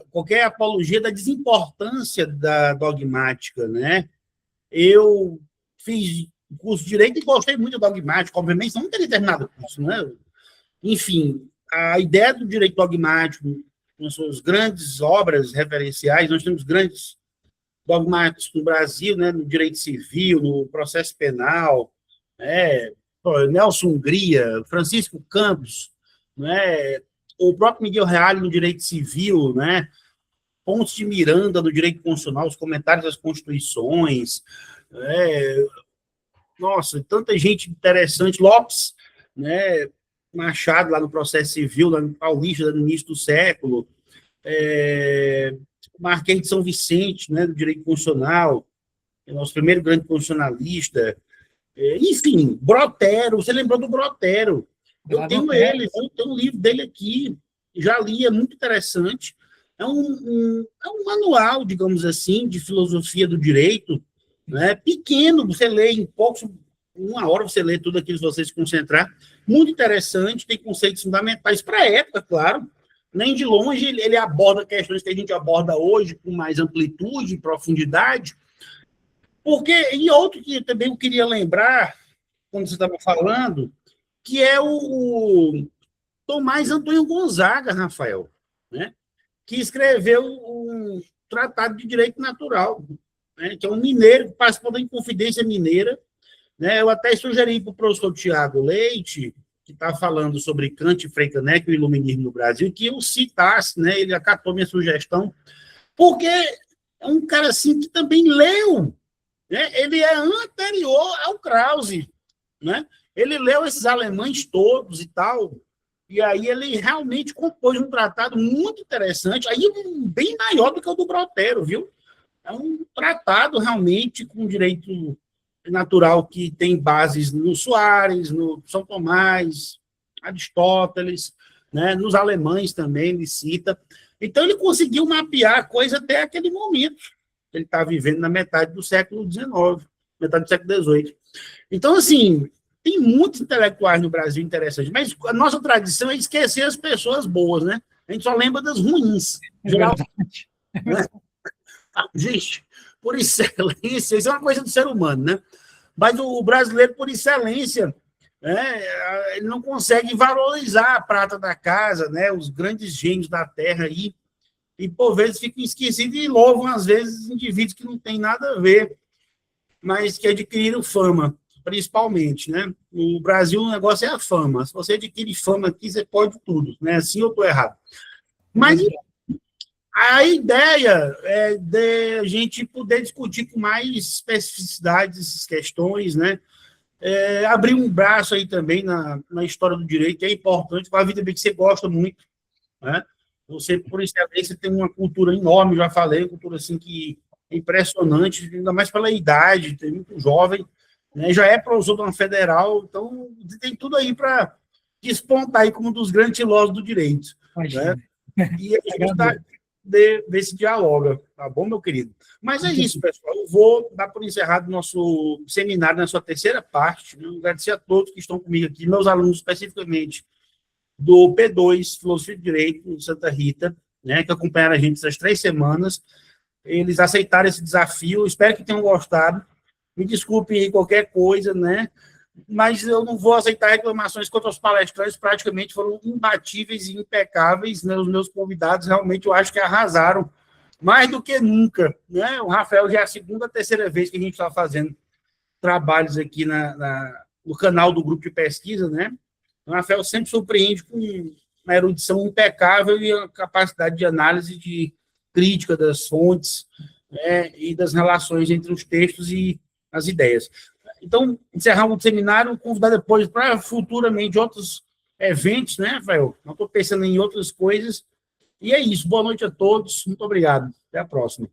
qualquer apologia da desimportância da dogmática, né? Eu fiz curso de Direito e gostei muito do dogmático, obviamente, não teria terminado o curso, né? Enfim, a ideia do direito dogmático, com suas grandes obras referenciais, nós temos grandes dogmáticos no Brasil, né? No direito civil, no processo penal, Nelson Hungria, Francisco Campos, né? O próprio Miguel Reale no direito civil, né? Pontes de Miranda no direito constitucional, os comentários das constituições, nossa, tanta gente interessante, Lopes, né, Machado lá no processo civil, lá no Paulista, no início do século, Marquês de São Vicente, né, do direito constitucional, é nosso primeiro grande constitucionalista, enfim, Brotero, você lembrou do Brotero? Eu tenho ele, eu tenho um livro dele aqui, já li, é muito interessante, é um manual, digamos assim, de filosofia do direito, né? Pequeno, você lê em uma hora você lê tudo aquilo se você se concentrar, muito interessante, tem conceitos fundamentais para a época, claro, nem de longe ele aborda questões que a gente aborda hoje com mais amplitude e profundidade, e outro que também eu queria lembrar, quando você estava falando, que é o Tomás Antônio Gonzaga, Rafael, né? Que escreveu um tratado de direito natural, né, que é um mineiro que participou da Inconfidência Mineira, né? Eu até sugeri para o professor Tiago Leite, que está falando sobre Kant e Frei Caneca e o iluminismo no Brasil, que eu citasse, né? Ele acatou minha sugestão, porque é um cara assim que também leu, né? Ele é anterior ao Krause, né? Ele leu esses alemães todos e tal, e aí ele realmente compôs um tratado muito interessante, aí bem maior do que o do Brotero, viu? É um tratado realmente com direito natural que tem bases no Soares, no São Tomás, Aristóteles, né? Nos alemães também ele cita. Então ele conseguiu mapear a coisa até aquele momento. Ele está vivendo na metade do século XIX, metade do século XVIII. Então, assim, tem muitos intelectuais no Brasil interessantes, mas a nossa tradição é esquecer as pessoas boas, né? A gente só lembra das ruins. Geralmente, né? Gente, por excelência, isso é uma coisa do ser humano, né? Mas o brasileiro, por excelência, né, ele não consegue valorizar a prata da casa, né? Os grandes gênios da terra aí, e por vezes ficam esquecidos e louvam, às vezes, indivíduos que não têm nada a ver, mas que adquiriram fama, principalmente, né? No Brasil, o negócio é a fama. Se você adquire fama aqui, você pode tudo, né? Assim eu estou errado. Mas a ideia é de a gente poder discutir com mais especificidade essas questões, né? Abrir um braço aí também na história do direito, que é importante, para a vida bem que você gosta muito, né? Você, por excelência, tem uma cultura enorme, já falei, cultura assim que é impressionante, ainda mais pela idade, tem muito jovem, né? Já é professor de uma federal, então tem tudo aí para despontar aí como um dos grandes filósofos do direito. Né? E a gente está ver se dialoga, tá bom, meu querido? Mas é isso, pessoal. Eu vou dar por encerrado o nosso seminário na sua terceira parte. Né? Agradecer a todos que estão comigo aqui, meus alunos especificamente do P2, Filosofia e Direito, de Santa Rita, né, que acompanharam a gente essas 3 semanas. Eles aceitaram esse desafio, espero que tenham gostado. Me desculpe qualquer coisa, né? Mas eu não vou aceitar reclamações contra os palestrantes, praticamente foram imbatíveis e impecáveis, né? Os meus convidados realmente eu acho que arrasaram mais do que nunca, né? O Rafael já é a segunda, terceira vez que a gente está fazendo trabalhos aqui no canal do grupo de pesquisa, né? O Rafael sempre surpreende com uma erudição impecável e a capacidade de análise, de crítica das fontes, né? E das relações entre os textos e as ideias. Então, encerramos o seminário, convidar depois para futuramente outros eventos, né, Rafael? Não estou pensando em outras coisas. E é isso. Boa noite a todos. Muito obrigado. Até a próxima.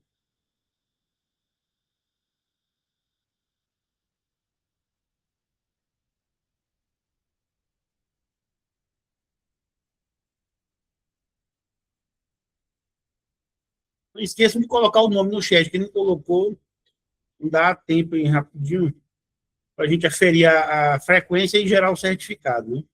Não esqueçam de colocar o nome no chat. Quem não colocou, não dá tempo aí rapidinho para a gente aferir a frequência e gerar o certificado, né?